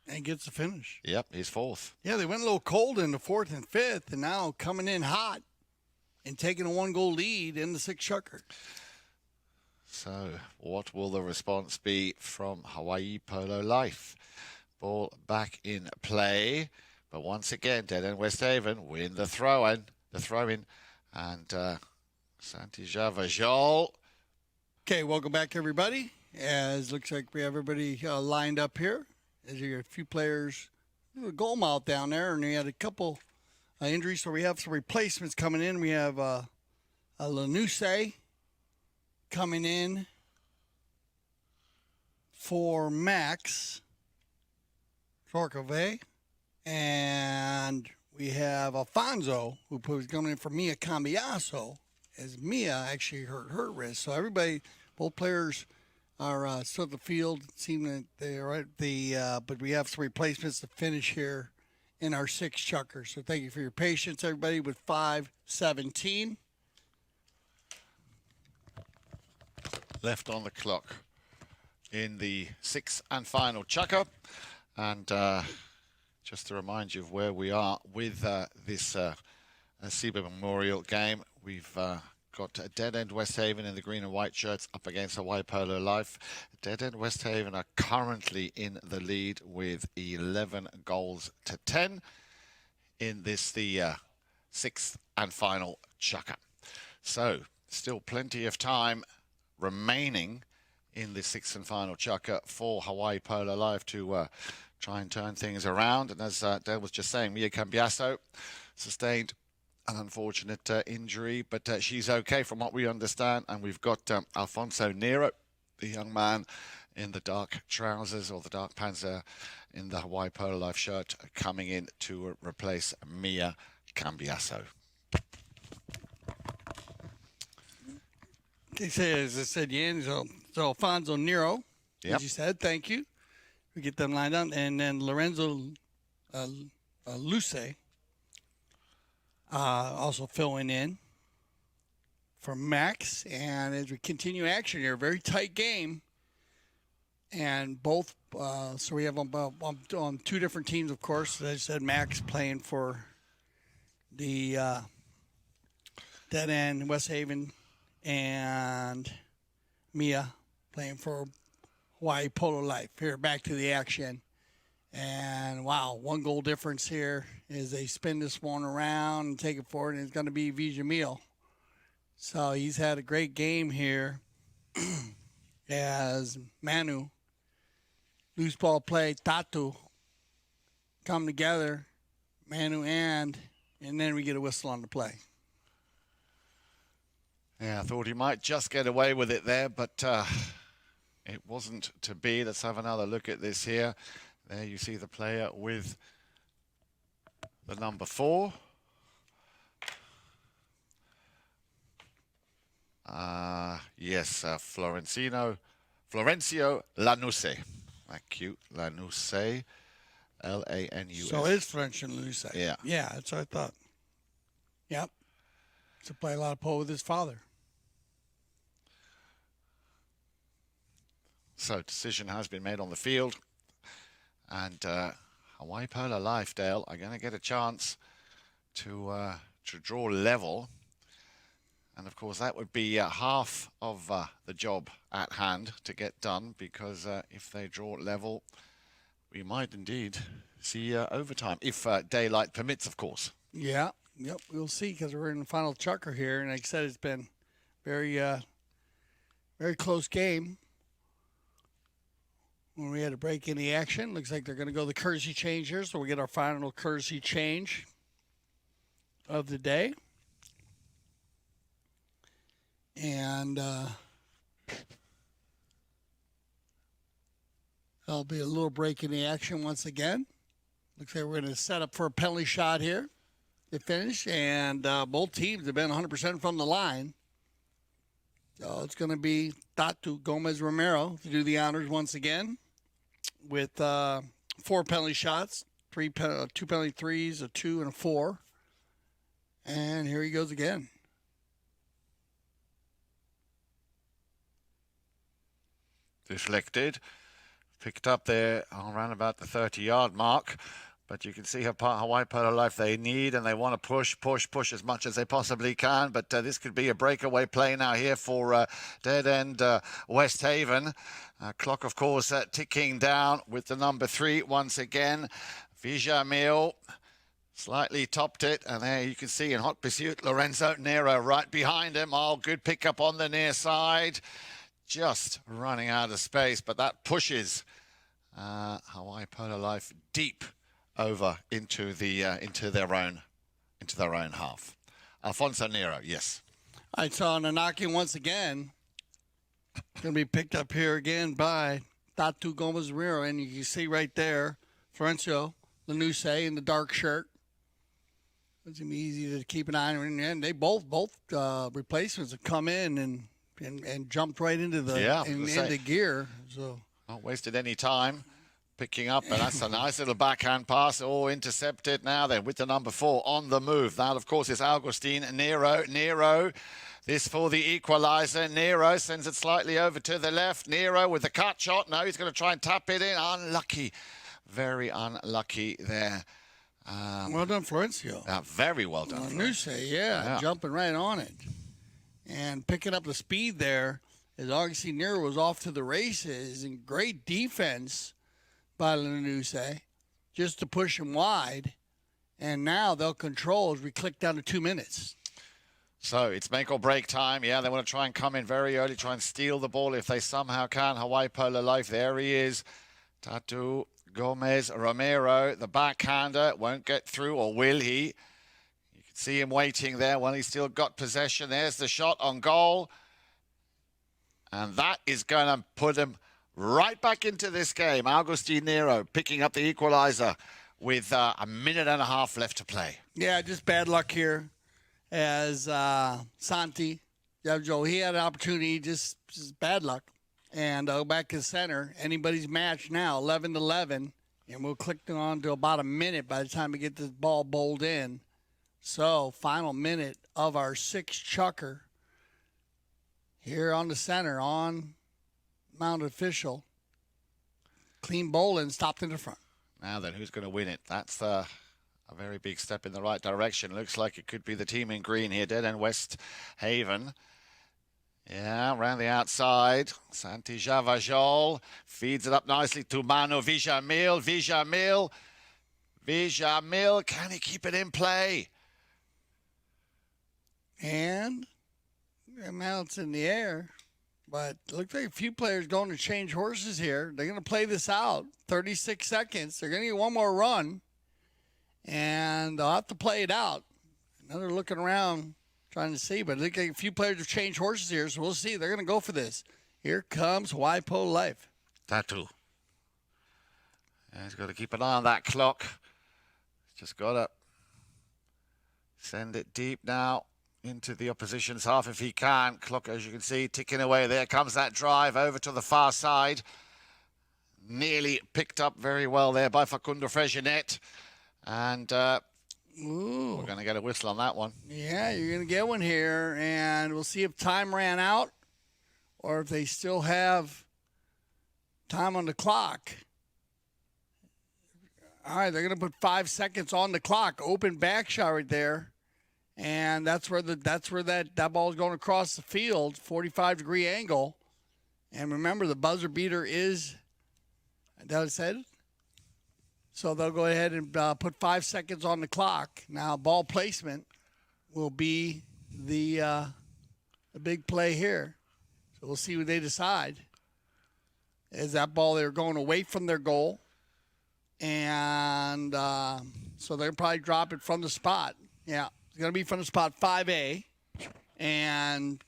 [SPEAKER 1] And gets the finish.
[SPEAKER 2] Yep, he's 4th.
[SPEAKER 1] Yeah, they went a little cold in the 4th and 5th, and now coming in hot and taking a 1-goal lead in the 6th chukker.
[SPEAKER 2] So what will the response be from Hawaii Polo Life? Ball back in play. But once again, Deadend Westhaven win the throw-in, and Santi Javajol.
[SPEAKER 1] Okay, welcome back, everybody. As looks like we have everybody lined up here. As you got a few players, a goal mouth down there, and we had a couple injuries, so we have some replacements coming in. We have a Lanuse coming in for Max Torcove. And we have Alfonso, who's coming in for Mia Cambiaso. as Mia actually hurt her wrist. So everybody, both players are still at the field. Seem that they're at but we have some replacements to finish here in our 6 Chukker. So thank you for your patience, everybody, with 5:17
[SPEAKER 2] left on the clock in the 6th and final Chukker. And just to remind you of where we are with this Sieber Memorial game, we've got Deadend Westhaven in the green and white shirts up against Hawaii Polo Life. Deadend Westhaven are currently in the lead with 11 goals to 10 in this, the 6th and final Chukker. So still plenty of time remaining in the 6th and final Chukker for Hawaii Polo Life to try and turn things around. And as Dale was just saying, Mia Cambiasso sustained an unfortunate injury, but she's okay from what we understand. And we've got Alfonso Nero, the young man in the dark trousers or the dark pants in the Hawaii Polo Life shirt, coming in to replace Mia Cambiasso.
[SPEAKER 1] They say, as I said, so Alfonso Nero,
[SPEAKER 2] Yep.
[SPEAKER 1] as you said, thank you. We get them lined up. And then Lorenzo Luce also filling in for Max. And as we continue action here, very tight game. And both, so we have on 2 different teams, of course. As I said, Max playing for the Deadend, Westhaven, and Mia playing for Hawaii Polo Life. Here, back to the action. And, wow, 1 goal difference here as they spin this one around and take it forward, and it's going to be Vijamil. So he's had a great game here as Manu, loose ball play, Tatu come together, Manu and then we get a whistle on the play.
[SPEAKER 2] Yeah, I thought he might just get away with it there, but it wasn't to be. Let's have another look at this here. There you see the player with the number 4. Yes, Florencio Lanuse. Cute, Lanuse. Lanus.
[SPEAKER 1] So it's French and Lanuse.
[SPEAKER 2] Yeah.
[SPEAKER 1] Yeah, that's what I thought. Yep. To play a lot of polo with his father.
[SPEAKER 2] So decision has been made on the field. And Hawaii Polo Life, Dale, are going to get a chance to draw level. And, of course, that would be half of the job at hand to get done, because if they draw level, we might indeed see overtime, if daylight permits, of course.
[SPEAKER 1] Yeah, yep, we'll see, because we're in the final Chukker here. And like I said, it's been very, very close game. When we had a break in the action, looks like they're going to go the courtesy change here, so we get our final courtesy change of the day. And there'll be a little break in the action once again. Looks like we're going to set up for a penalty shot here to finish, and both teams have been 100% from the line. So it's going to be Tatu Gomez Romero to do the honors once again with 4 penalty shots, 2 penalty threes, a 2 and a 4. And here he goes again.
[SPEAKER 2] Deflected, picked up there around about the 30-yard mark. But you can see how Hawaii Polo Life they need, and they want to push as much as they possibly can. But this could be a breakaway play now here for Deadend Westhaven. Clock, of course, ticking down with the number 3 once again. Vijamil slightly topped it, and there you can see in hot pursuit Lorenzo Nero right behind him. Oh, good pickup on the near side. Just running out of space, but that pushes Hawaii Polo Life deep over into their own half. Alfonso Nero, yes.
[SPEAKER 1] I saw Nanaki once again. Going to be picked up here again by Tatu Gomez Romero, and you can see right there Florencio Lanuse in the dark shirt. It's gonna be easy to keep an eye on. And they both replacements have come in and jumped right into the into gear. So
[SPEAKER 2] not wasted any time picking up, and that's a nice little backhand pass. Oh, intercepted now then with the number 4 on the move. That, of course, is Augustin Nero. This for the equaliser. Nero sends it slightly over to the left. Nero with the cut shot. No, he's going to try and tap it in. Unlucky. Very unlucky there.
[SPEAKER 1] Well done, Florencio.
[SPEAKER 2] Very well done.
[SPEAKER 1] Nuse, yeah, jumping right on it. And picking up the speed there as Augustine Nero was off to the races. And great defense by Lanuse just to push him wide. And now they'll control as we click down to 2 minutes.
[SPEAKER 2] So it's make or break time. Yeah, they want to try and come in very early, try and steal the ball if they somehow can. Hawaii Polo Life, there he is. Tatu Gomez Romero, the backhander, won't get through, or will he? You can see him waiting there while he's still got possession. There's the shot on goal. And that is going to put him right back into this game. Augustine Nero picking up the equaliser with a minute and a half left to play.
[SPEAKER 1] Yeah, just bad luck here. As Santi, Joe, he had an opportunity, just bad luck. And go back to center. Anybody's match now, 11-11. And we'll click on to about a minute by the time we get this ball bowled in. So, final minute of our 6th chukker here on the center, on Mount Official. Clean bowling, stopped in the front.
[SPEAKER 2] Now then, who's going to win it? That's a very big step in the right direction. Looks like it could be the team in green here, Deadend Westhaven. Yeah, around the outside. Santi Javajol feeds it up nicely to Mano Vijamil. Vijamil, can he keep it in play?
[SPEAKER 1] And now it's in the air. But it looks like a few players going to change horses here. They're going to play this out. 36 seconds. They're going to get one more run. And they'll have to play it out. Now they're looking around trying to see. But it looks like a few players have changed horses here. So we'll see. They're going to go for this. Here comes Hawaii Polo Life.
[SPEAKER 2] Tatu. Yeah, he's got to keep an eye on that clock. He's just got to send it deep now into the opposition's half if he can. Clock, as you can see, ticking away. There comes that drive over to the far side. Nearly picked up very well there by Facundo Fregenet. And we're going to get a whistle on that one.
[SPEAKER 1] Yeah, you're going to get one here. And we'll see if time ran out or if they still have time on the clock. All right, they're going to put 5 seconds on the clock. Open back shot right there. And that's where that ball is going across the field, 45-degree angle. And remember, the buzzer beater is, that was said. So they'll go ahead and put 5 seconds on the clock. Now, ball placement will be the big play here. So we'll see what they decide. Is that ball they're going away from their goal. And so they'll probably drop it from the spot. Yeah. It's going to be from the spot 5A and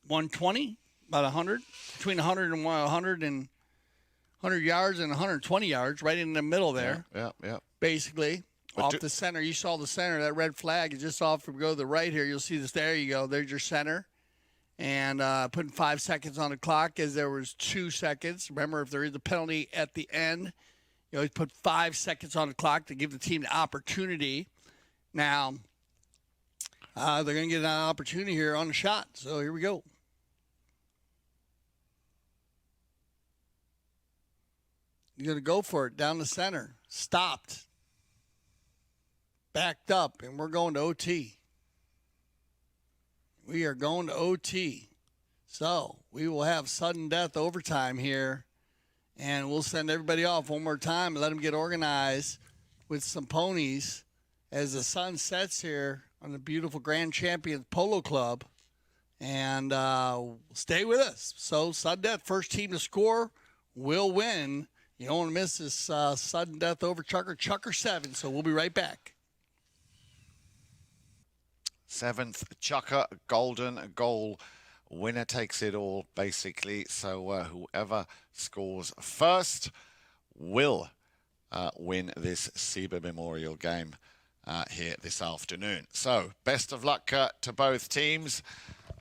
[SPEAKER 1] 120, about 100, between 100 and 100 and 100 yards and 120 yards, right in the middle there.
[SPEAKER 2] Yeah.
[SPEAKER 1] Basically, off the center. You saw the center. That red flag is just off. If we go to the right here, you'll see this. There you go. There's your center. And putting 5 seconds on the clock as there was 2 seconds. Remember, if there is a penalty at the end, you always put 5 seconds on the clock to give the team the opportunity. Now, they're going to get an opportunity here on the shot. So here we go. You're going to go for it down the center. Stopped. Backed up. And we're going to OT. We are going to OT. So we will have sudden death overtime here. And we'll send everybody off one more time and let them get organized with some ponies as the sun sets here on the beautiful Grand Champions Polo Club. And stay with us. So, sudden death, first team to score will win. You don't want to miss this sudden death over Chukker 7. So, we'll be right back.
[SPEAKER 2] 7th Chukker golden goal. Winner takes it all, basically. So, whoever scores first will win this Sieber Memorial game. here this afternoon. So, best of luck to both teams.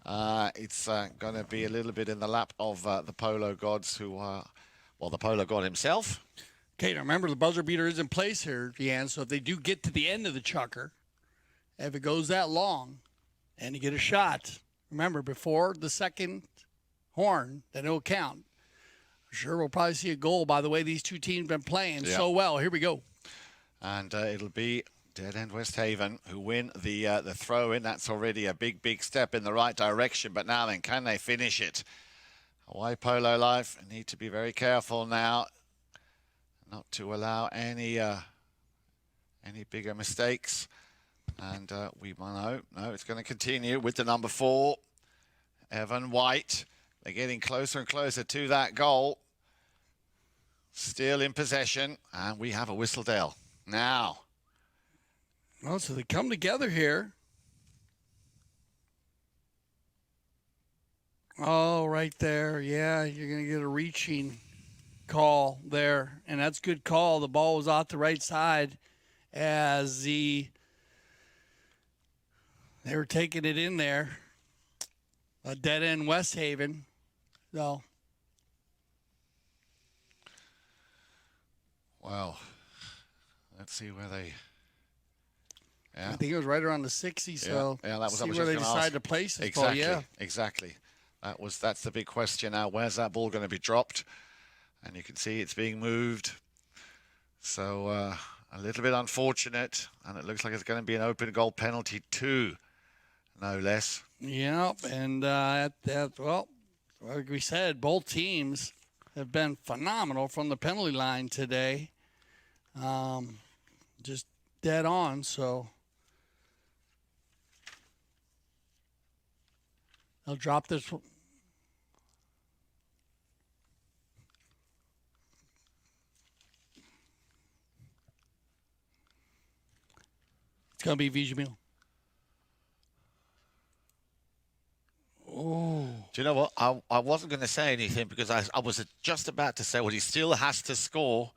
[SPEAKER 2] It's going to be a little bit in the lap of the Polo gods who are, well, the Polo god himself.
[SPEAKER 1] Okay, now remember the buzzer beater is in place here, Deanne, so if they do get to the end of the chukker, if it goes that long and you get a shot, remember, before the second horn, then it'll count. Sure, we'll probably see a goal by the way these two teams have been playing so well. Here we go.
[SPEAKER 2] And it'll be Deadend Westhaven who win the throw-in. That's already a big, big step in the right direction. But now then, can they finish it? Hawaii Polo Life need to be very careful now not to allow any bigger mistakes. And we know, no, it's going to continue with the number 4, Evan White. They're getting closer and closer to that goal. Still in possession, and we have a whistle, Dale. Now.
[SPEAKER 1] Well, so they come together here. Oh, right there. Yeah, you're going to get a reaching call there, and that's a good call. The ball was out the right side as they were taking it in there. A Deadend Westhaven. So.
[SPEAKER 2] Well, let's see where they. Yeah.
[SPEAKER 1] I think it was right around the 60. So
[SPEAKER 2] yeah, that was
[SPEAKER 1] see where they decided to place this ball. Yeah,
[SPEAKER 2] exactly. That's the big question now. Where's that ball going to be dropped? And you can see it's being moved. So a little bit unfortunate, and it looks like it's going to be an open goal penalty too, no less.
[SPEAKER 1] Yep, and well, like we said, both teams have been phenomenal from the penalty line today. Just dead on, so they'll drop this. It's going to be Vijamil. Oh.
[SPEAKER 2] Do you know what? I wasn't going to say anything because I was just about to say, well, he still has to score.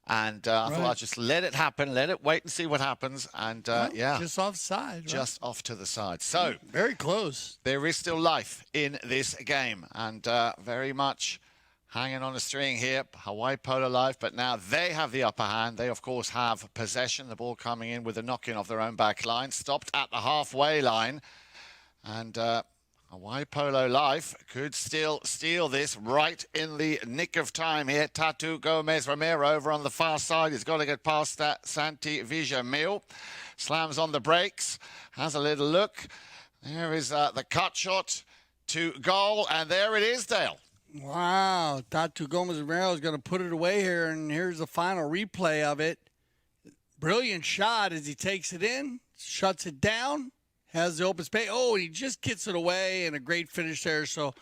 [SPEAKER 2] And I thought I'd just let it happen, let it wait and see what happens. And, yeah.
[SPEAKER 1] Just offside.
[SPEAKER 2] Just off to the side. So.
[SPEAKER 1] Very close.
[SPEAKER 2] There is still life in this game. And very much hanging on a string here. Hawaii Polo Life. But now they have the upper hand. They, of course, have possession. The ball coming in with a knock-in of their own back line. Stopped at the halfway line. And Hawaii Polo Life could still steal this right in the nick of time here. Tatu Gomez Romero over on the far side. He's got to get past that Santi Vijamil. Slams on the brakes. Has a little look. There is the cut shot to goal. And there it is, Dale.
[SPEAKER 1] Wow. Tatu Gomez Romero is going to put it away here. And here's the final replay of it. Brilliant shot as he takes it in. Shuts it down. Has the open space. Oh, he just gets it away, and a great finish there. So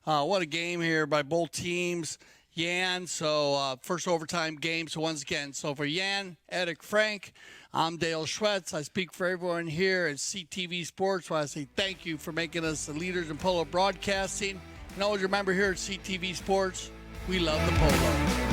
[SPEAKER 1] what a game here by both teams. Yan, so first overtime game. So once again, so for Yan, Edic, Frank, I'm Dale Schwetz. I speak for everyone here at CTV Sports. So I say thank you for making us the leaders in polo broadcasting. And always remember here at CTV Sports, we love the polo.